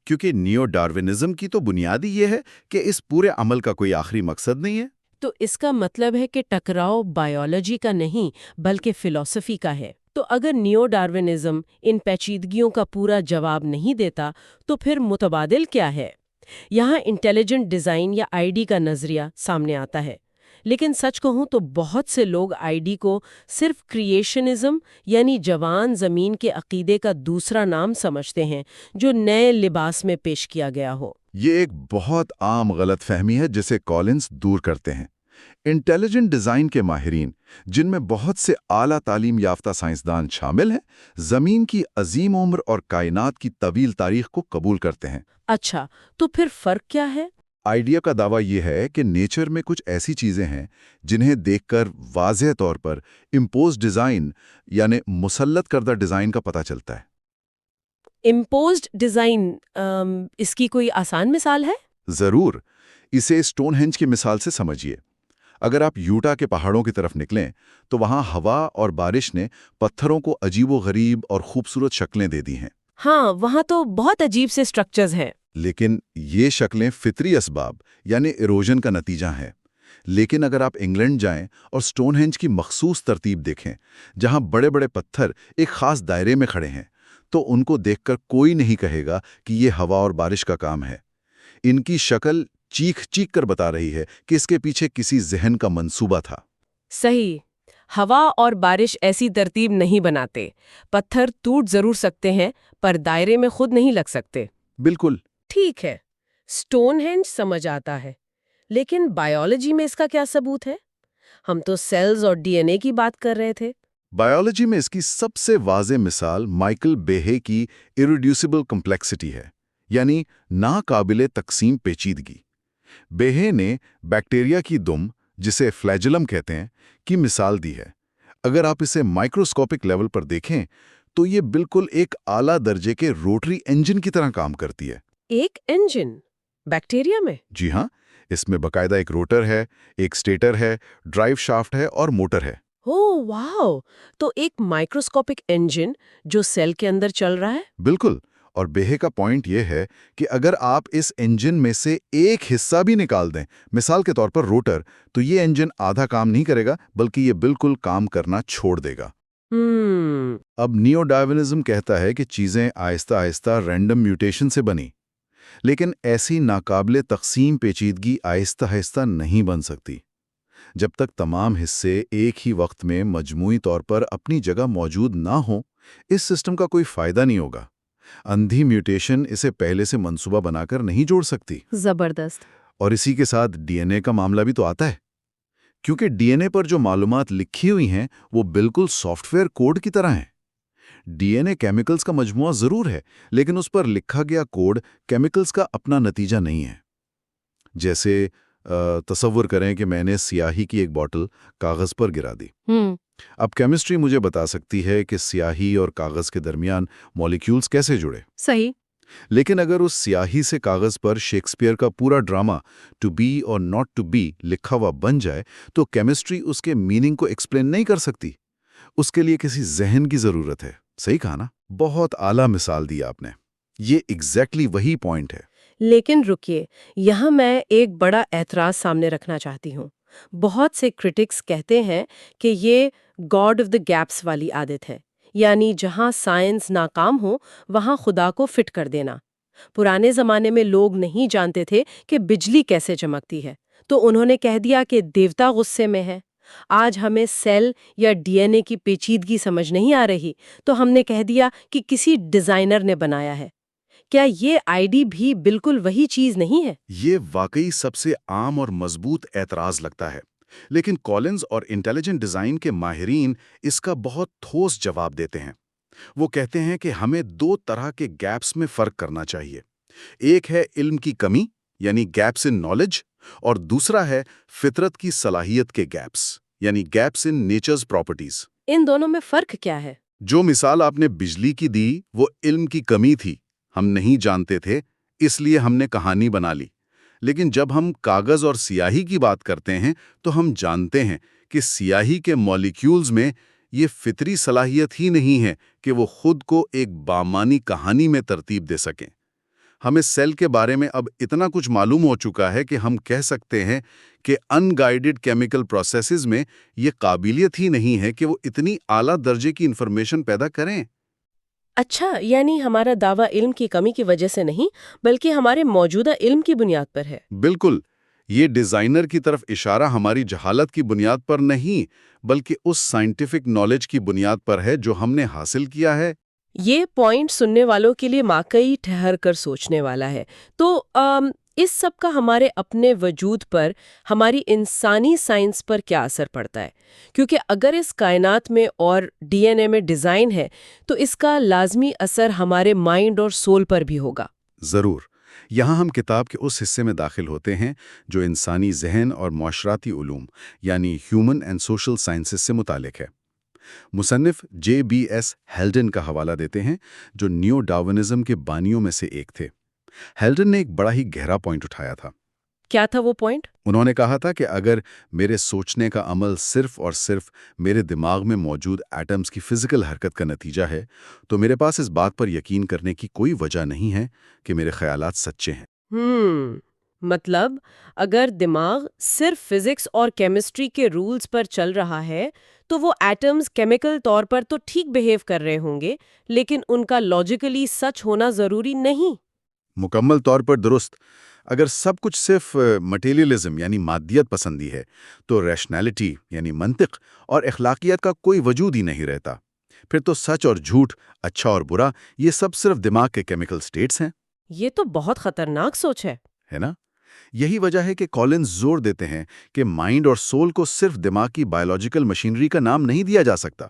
کیونکہ نیو ڈارونزم کی تو بنیاد ہی یہ ہے کہ اس پورے عمل کا کوئی آخری مقصد نہیں ہے۔ تو اس کا مطلب ہے کہ ٹکراؤ بائیولوجی کا نہیں بلکہ فلسفی کا ہے۔ تو اگر نیو ڈارونزم ان پیچیدگیوں کا پورا جواب نہیں دیتا تو پھر متبادل کیا ہے؟ یہاں انٹیلیجنٹ ڈیزائن یا آئی ڈی کا نظریہ سامنے آتا ہے، لیکن سچ کہوں تو بہت سے لوگ آئی ڈی کو صرف کریشنزم یعنی جوان زمین کے عقیدے کا دوسرا نام سمجھتے ہیں جو نئے لباس میں پیش کیا گیا ہو۔ یہ ایک بہت عام غلط فہمی ہے جسے کالنز دور کرتے ہیں۔ انٹیلیجنٹ ڈیزائن کے ماہرین، جن میں بہت سے اعلیٰ تعلیم یافتہ سائنسدان شامل ہیں، زمین کی عظیم عمر اور کائنات کی طویل تاریخ کو قبول کرتے ہیں۔ اچھا، تو پھر فرق کیا ہے؟ آئیڈیا کا دعویٰ یہ ہے کہ نیچر میں کچھ ایسی چیزیں ہیں جنہیں دیکھ کر واضح طور پر امپوز ڈیزائن یعنی مسلط کردہ ڈیزائن کا پتہ چلتا ہے۔ امپوزڈ ڈیزائن، اس کی کوئی آسان مثال ہے؟ ضرور، اسے اسٹون ہینج کی مثال سے سمجھیے۔ اگر آپ یوٹا کے پہاڑوں کی طرف نکلیں تو وہاں ہوا اور بارش نے پتھروں کو عجیب و غریب اور خوبصورت شکلیں دے دی ہیں۔ ہاں، وہاں تو بہت عجیب سے سٹرکچرز ہیں۔ لیکن یہ شکلیں فطری اسباب یعنی ایروژن کا نتیجہ ہیں۔ لیکن اگر آپ انگلینڈ جائیں اور اسٹون ہینج کی مخصوص ترتیب دیکھیں، جہاں بڑے بڑے پتھر ایک خاص دائرے میں کھڑے ہیں، تو ان کو دیکھ کر کوئی نہیں کہے گا کہ یہ ہوا اور بارش کا کام ہے۔ ان کی شکل چیخ چیخ کر بتا رہی ہے کہ اس کے پیچھے کسی ذہن کا منصوبہ تھا۔ صحیح، ہوا اور بارش ایسی ترتیب نہیں بناتے۔ پتھر ٹوٹ ضرور سکتے ہیں پر دائرے میں خود نہیں لگ سکتے۔ بالکل۔ ٹھیک ہے، سٹون ہینج سمجھ آتا ہے، لیکن بائیولوجی میں اس کا کیا ثبوت ہے؟ ہم تو سیلز اور ڈی این اے کی بات کر رہے تھے۔ بائیولوجی میں اس کی سب سے واضح مثال مائیکل بیہے کی ایریڈیوسیبل کمپلیکسٹی ہے، یعنی ناقابل تقسیم پیچیدگی۔ بیہے نے بیکٹیریا کی دم، جسے فلیجلم کہتے ہیں، کی مثال دی ہے۔ اگر آپ اسے مائکروسکوپک لیول پر دیکھیں تو یہ بالکل ایک اعلیٰ درجے کے روٹری انجن کی طرح کام کرتی ہے۔ ایک انجن بیکٹیریا میں؟ جی ہاں، اس میں باقاعدہ ایک روٹر ہے، ایک سٹیٹر ہے، ڈرائیو شافٹ ہے اور موٹر ہے۔ اوہ واو! تو ایک مائکروسکوپک انجن جو سیل کے اندر چل رہا ہے؟ بالکل، اور بیہے کا پوائنٹ یہ ہے کہ اگر آپ اس انجن میں سے ایک حصہ بھی نکال دیں، مثال کے طور پر روٹر، تو یہ انجن آدھا کام نہیں کرے گا بلکہ یہ بالکل کام کرنا چھوڑ دے گا۔ اب نیو ڈارونزم کہتا ہے کہ چیزیں آہستہ آہستہ رینڈم میوٹیشن سے بنی، لیکن ایسی ناقابل تقسیم پیچیدگی آہستہ آہستہ نہیں بن سکتی۔ جب تک تمام حصے ایک ہی وقت میں مجموعی طور پر اپنی جگہ موجود نہ ہوں، اس سسٹم کا کوئی فائدہ نہیں ہوگا۔ اندھی میوٹیشن اسے پہلے سے منصوبہ بنا کر نہیں جوڑ سکتی۔ زبردست۔ اور اسی کے ساتھ ڈی این اے کا معاملہ بھی تو آتا ہے، کیونکہ ڈی این اے پر جو معلومات لکھی ہوئی ہیں وہ بالکل سافٹ ویئر کوڈ کی طرح ہیں۔ ڈی این اے کیمیکلز کا مجموعہ ضرور ہے، لیکن اس پر لکھا گیا کوڈ کیمیکلز کا اپنا نتیجہ نہیں ہے۔ جیسے تصور کریں کہ میں نے سیاہی کی ایک بوتل کاغذ پر گرا دی۔ اب کیمسٹری مجھے بتا سکتی ہے کہ سیاہی اور کاغذ کے درمیان مالیکیولز کیسے جڑے۔ صحیح۔ لیکن اگر اس سیاہی سے کاغذ پر شیکسپیئر کا پورا ڈرامہ ٹو بی اور ناٹ ٹو بی لکھا ہوا بن جائے تو کیمسٹری اس کے میننگ کو ایکسپلین نہیں کر سکتی۔ اس کے لیے کسی ذہن کی ضرورت ہے۔ صحیح کہا نا؟ بہت اعلیٰ مثال دی آپ نے۔ یہ ایگزیکٹلی وہی پوائنٹ ہے۔ لیکن رکیے، یہاں میں ایک بڑا اعتراض سامنے رکھنا چاہتی ہوں۔ بہت سے کرٹکس کہتے ہیں کہ یہ گاڈ آف دا گیپس والی عادت ہے، یعنی جہاں سائنس ناکام ہو وہاں خدا کو فٹ کر دینا۔ پرانے زمانے میں لوگ نہیں جانتے تھے کہ بجلی کیسے چمکتی ہے، تو انہوں نے کہہ دیا کہ دیوتا غصے میں ہے۔ آج ہمیں سیل یا ڈی این اے کی پیچیدگی سمجھ نہیں آ رہی، تو ہم نے کہہ دیا کہ کسی ڈیزائنر نے بنایا ہے۔ کیا یہ آئی ڈی بھی بالکل وہی چیز نہیں ہے؟ یہ واقعی سب سے عام اور مضبوط اعتراض لگتا ہے، لیکن کالنز اور انٹیلیجنٹ ڈیزائن کے ماہرین اس کا بہت ٹھوس جواب دیتے ہیں۔ وہ کہتے ہیں کہ ہمیں دو طرح کے گیپس میں فرق کرنا چاہیے۔ ایک ہے علم کی کمی یعنی گیپس ان نالج، اور دوسرا ہے فطرت کی صلاحیت کے گیپس یعنی گیپس ان نیچرز پراپرٹیز۔ ان دونوں میں فرق کیا ہے؟ جو مثال آپ نے بجلی کی دی وہ علم کی کمی تھی، ہم نہیں جانتے تھے اس لیے ہم نے کہانی بنا لی۔ لیکن جب ہم کاغذ اور سیاہی کی بات کرتے ہیں تو ہم جانتے ہیں کہ سیاہی کے مالیکیولز میں یہ فطری صلاحیت ہی نہیں ہے کہ وہ خود کو ایک بامانی کہانی میں ترتیب دے سکیں۔ ہمیں سیل کے بارے میں اب اتنا کچھ معلوم ہو چکا ہے کہ ہم کہہ سکتے ہیں کہ ان گائیڈڈ کیمیکل پروسیسز میں یہ قابلیت ہی نہیں ہے کہ وہ اتنی اعلیٰ درجے کی انفارمیشن پیدا کریں۔ اچھا، یعنی ہمارا دعویٰ علم کی کمی کی وجہ سے نہیں بلکہ ہمارے موجودہ علم کی بنیاد پر ہے۔ بالکل، یہ ڈیزائنر کی طرف اشارہ ہماری جہالت کی بنیاد پر نہیں بلکہ اس سائنٹیفک نالج کی بنیاد پر ہے جو ہم نے حاصل کیا ہے۔ یہ پوائنٹ سننے والوں کے لیے واقعی ٹھہر کر سوچنے والا ہے۔ تو اس سب کا ہمارے اپنے وجود پر، ہماری انسانی سائنس پر کیا اثر پڑتا ہے؟ کیونکہ اگر اس کائنات میں اور ڈی این اے میں ڈیزائن ہے تو اس کا لازمی اثر ہمارے مائنڈ اور سول پر بھی ہوگا۔ ضرور۔ یہاں ہم کتاب کے اس حصے میں داخل ہوتے ہیں جو انسانی ذہن اور معاشراتی علوم یعنی ہیومن اینڈ سوشل سائنسز سے متعلق ہے۔ مصنف جے بی ایس ہیلڈن کا حوالہ دیتے ہیں جو نیو ڈارونزم کے بانیوں میں سے ایک تھے۔ ہیلڈن نے ایک بڑا ہی گہرا پوائنٹ اٹھایا تھا۔ کیا تھا وہ پوائنٹ؟ انہوں نے کہا تھا کہ اگر میرے سوچنے کا عمل صرف اور صرف میرے دماغ میں موجود ایٹمز کی فزیکل حرکت کا نتیجہ ہے تو میرے پاس اس بات پر یقین کرنے کی کوئی وجہ نہیں ہے کہ میرے خیالات سچے ہیں۔ مطلب اگر دماغ صرف فزکس اور کیمسٹری کے رولز پر چل رہا ہے تو وہ ایٹمز کیمیکل طور پر تو ٹھیک بیہیو کر رہے ہوں گے لیکن ان کا لاجیکلی سچ ہونا ضروری نہیں۔ مکمل طور پر درست۔ اگر سب کچھ صرف مٹیریلزم یعنی مادیت پسندی ہے تو ریشنالٹی یعنی منطق اور اخلاقیات کا کوئی وجود ہی نہیں رہتا۔ پھر تو سچ اور جھوٹ، اچھا اور برا، یہ سب صرف دماغ کے کیمیکل سٹیٹس ہیں۔ یہ تو بہت خطرناک سوچ ہے نا؟ یہی وجہ ہے کہ کالنز زور دیتے ہیں کہ مائنڈ اور سول کو صرف دماغ کی بایولوجیکل مشینری کا نام نہیں دیا جا سکتا۔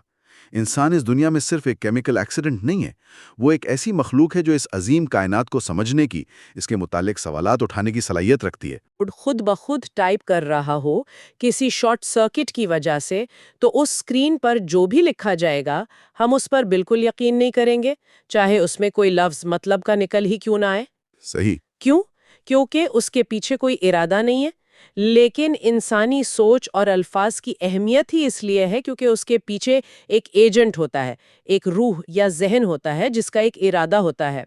انسان اس دنیا میں صرف ایک کیمیکل ایکسیڈنٹ نہیں ہے، وہ ایک ایسی مخلوق ہے جو اس عظیم کائنات کو سمجھنے کی، اس کے متعلق سوالات اٹھانے کی صلاحیت رکھتی ہے۔ خود بخود ٹائپ کر رہا ہو کسی شارٹ سرکٹ کی وجہ سے تو اس اسکرین پر جو بھی لکھا جائے گا ہم اس پر بالکل یقین نہیں کریں گے، چاہے اس میں کوئی لفظ مطلب کا نکل ہی کیوں نہ آئے۔ صحیح۔ کیوں؟ کیونکہ اس کے پیچھے کوئی ارادہ نہیں ہے۔ لیکن انسانی سوچ اور الفاظ کی اہمیت ہی اس لیے ہے کیونکہ اس کے پیچھے ایک ایجنٹ ہوتا ہے، ایک روح یا ذہن ہوتا ہے جس کا ایک ارادہ ہوتا ہے۔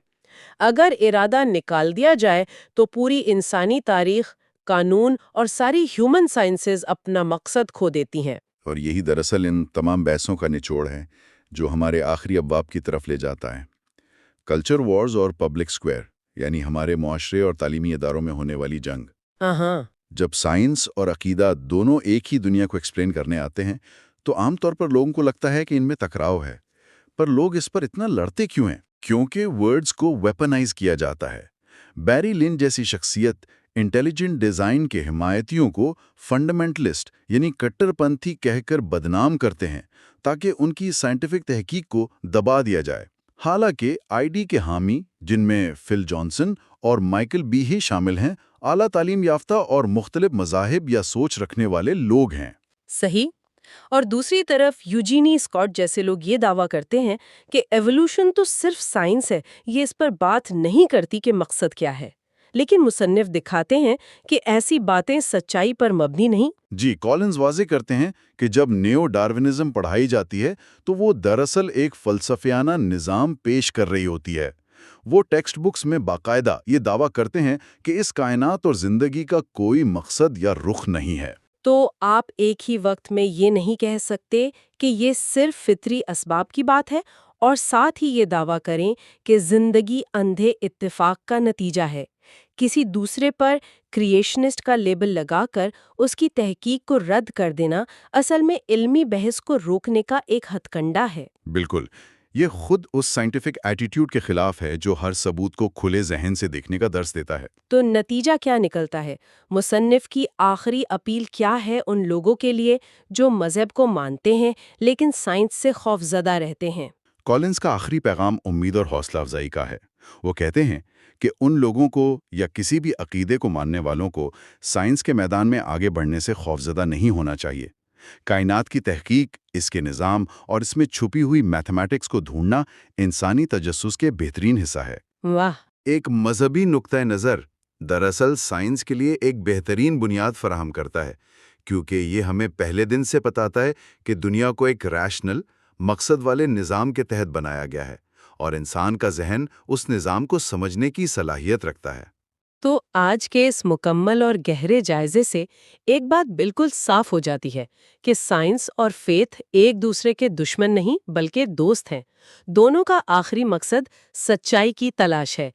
اگر ارادہ نکال دیا جائے تو پوری انسانی تاریخ، قانون اور ساری ہیومن سائنسز اپنا مقصد کھو دیتی ہیں۔ اور یہی دراصل ان تمام بحثوں کا نچوڑ ہے جو ہمارے آخری ابواب کی طرف لے جاتا ہے۔ کلچر وارز اور پبلک سکوئر، یعنی ہمارے معاشرے اور تعلیمی اداروں میں ہونے والی جنگ۔ ہاں، جب سائنس اور عقیدہ دونوں ایک ہی دنیا کو ایکسپلین کرنے آتے ہیں تو عام طور پر لوگوں کو لگتا ہے کہ ان میں ٹکراؤ ہے، پر لوگ اس پر اتنا لڑتے کیوں ہیں؟ کیونکہ ورڈز کو ویپنائز کیا جاتا ہے۔ بیری لن جیسی شخصیت انٹیلیجنٹ ڈیزائن کے حمایتیوں کو فنڈامنٹلسٹ یعنی کٹر پنتھی کہہ کر بدنام کرتے ہیں تاکہ ان کی سائنٹیفک تحقیق کو دبا دیا جائے۔ حالانکہ آئی ڈی کے حامی، جن میں فل جانسن اور مائیکل بیہے شامل ہیں، اعلیٰ تعلیم یافتہ اور مختلف مذاہب یا سوچ رکھنے والے لوگ ہیں۔ صحیح۔ اور دوسری طرف یوجینی اسکاٹ جیسے لوگ یہ دعویٰ کرتے ہیں کہ ایوولوشن تو صرف سائنس ہے، یہ اس پر بات نہیں کرتی کہ مقصد کیا ہے۔ لیکن مصنف دکھاتے ہیں کہ ایسی باتیں سچائی پر مبنی نہیں۔ جی، کالنز واضح کرتے ہیں کہ جب نیو ڈارونزم پڑھائی جاتی ہے تو وہ دراصل ایک فلسفیانہ نظام پیش کر رہی ہوتی ہے۔ وہ ٹیکسٹ بکس میں باقاعدہ یہ دعویٰ کرتے ہیں کہ اس کائنات اور زندگی کا کوئی مقصد یا رخ نہیں ہے۔ تو آپ ایک ہی وقت میں یہ نہیں کہہ سکتے کہ یہ صرف فطری اسباب کی بات ہے اور ساتھ ہی یہ دعویٰ کریں کہ زندگی اندھے اتفاق کا نتیجہ ہے۔ کسی دوسرے پر کریشنسٹ کا لیبل لگا کر اس کی تحقیق کو رد کر دینا اصل میں علمی بحث کو روکنے کا ایک ہتھ کنڈا ہے۔ بالکل، یہ خود اس سائنٹیفک ایٹیٹیوڈ کے خلاف ہے جو ہر ثبوت کو کھلے ذہن سے دیکھنے کا درس دیتا ہے۔ تو نتیجہ کیا نکلتا ہے؟ مصنف کی آخری اپیل کیا ہے ان لوگوں کے لیے جو مذہب کو مانتے ہیں لیکن سائنس سے خوفزدہ رہتے ہیں؟ کالنز کا آخری پیغام امید اور حوصلہ افزائی کا ہے۔ وہ کہتے ہیں کہ ان لوگوں کو یا کسی بھی عقیدے کو ماننے والوں کو سائنس کے میدان میں آگے بڑھنے سے خوفزدہ نہیں ہونا چاہیے۔ کائنات کی تحقیق، اس کے نظام اور اس میں چھپی ہوئی میتھمیٹکس کو ڈھونڈنا انسانی تجسس کے بہترین حصہ ہے۔ واہ! ایک مذہبی نقطۂ نظر دراصل سائنس کے لیے ایک بہترین بنیاد فراہم کرتا ہے، کیونکہ یہ ہمیں پہلے دن سے بتاتا ہے کہ دنیا کو ایک ریشنل، مقصد والے نظام کے تحت بنایا گیا ہے اور انسان کا ذہن اس نظام کو سمجھنے کی صلاحیت رکھتا ہے۔ تو آج کے اس مکمل اور گہرے جائزے سے ایک بات بالکل صاف ہو جاتی ہے کہ سائنس اور فیتھ ایک دوسرے کے دشمن نہیں بلکہ دوست ہیں۔ دونوں کا آخری مقصد سچائی کی تلاش ہے۔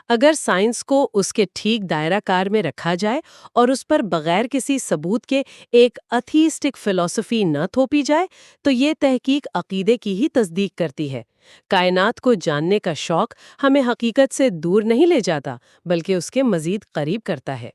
اگر سائنس کو اس کے ٹھیک دائرہ کار میں رکھا جائے اور اس پر بغیر کسی ثبوت کے ایک ایتھیسٹک فلسفی نہ تھوپی جائے تو یہ تحقیق عقیدے کی ہی تصدیق کرتی ہے۔ کائنات کو جاننے کا شوق ہمیں حقیقت سے دور نہیں لے جاتا بلکہ اس کے مزید قریب کرتا ہے۔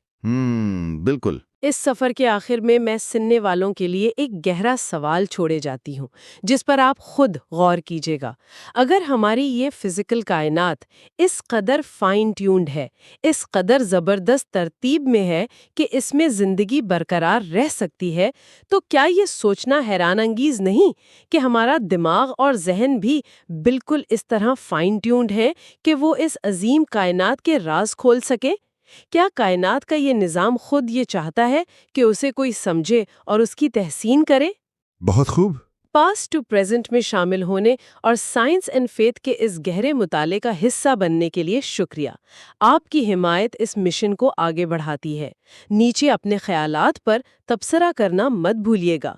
بالکل۔ اس سفر کے آخر میں سننے والوں کے لیے ایک گہرا سوال چھوڑے جاتی ہوں جس پر آپ خود غور کیجیے گا۔ اگر ہماری یہ فزیکل کائنات اس قدر فائن ٹیونڈ ہے، اس قدر زبردست ترتیب میں ہے کہ اس میں زندگی برقرار رہ سکتی ہے، تو کیا یہ سوچنا حیران انگیز نہیں کہ ہمارا دماغ اور ذہن بھی بالکل اس طرح فائن ٹیونڈ ہے کہ وہ اس عظیم کائنات کے راز کھول سکے؟ کیا کائنات کا یہ نظام خود یہ چاہتا ہے کہ اسے کوئی سمجھے اور اس کی تحسین کرے؟ بہت خوب۔ پاسٹ ٹو پریزنٹ میں شامل ہونے اور سائنس اینڈ فیتھ کے اس گہرے مطالعے کا حصہ بننے کے لیے شکریہ۔ آپ کی حمایت اس مشن کو آگے بڑھاتی ہے۔ نیچے اپنے خیالات پر تبصرہ کرنا مت بھولیے گا۔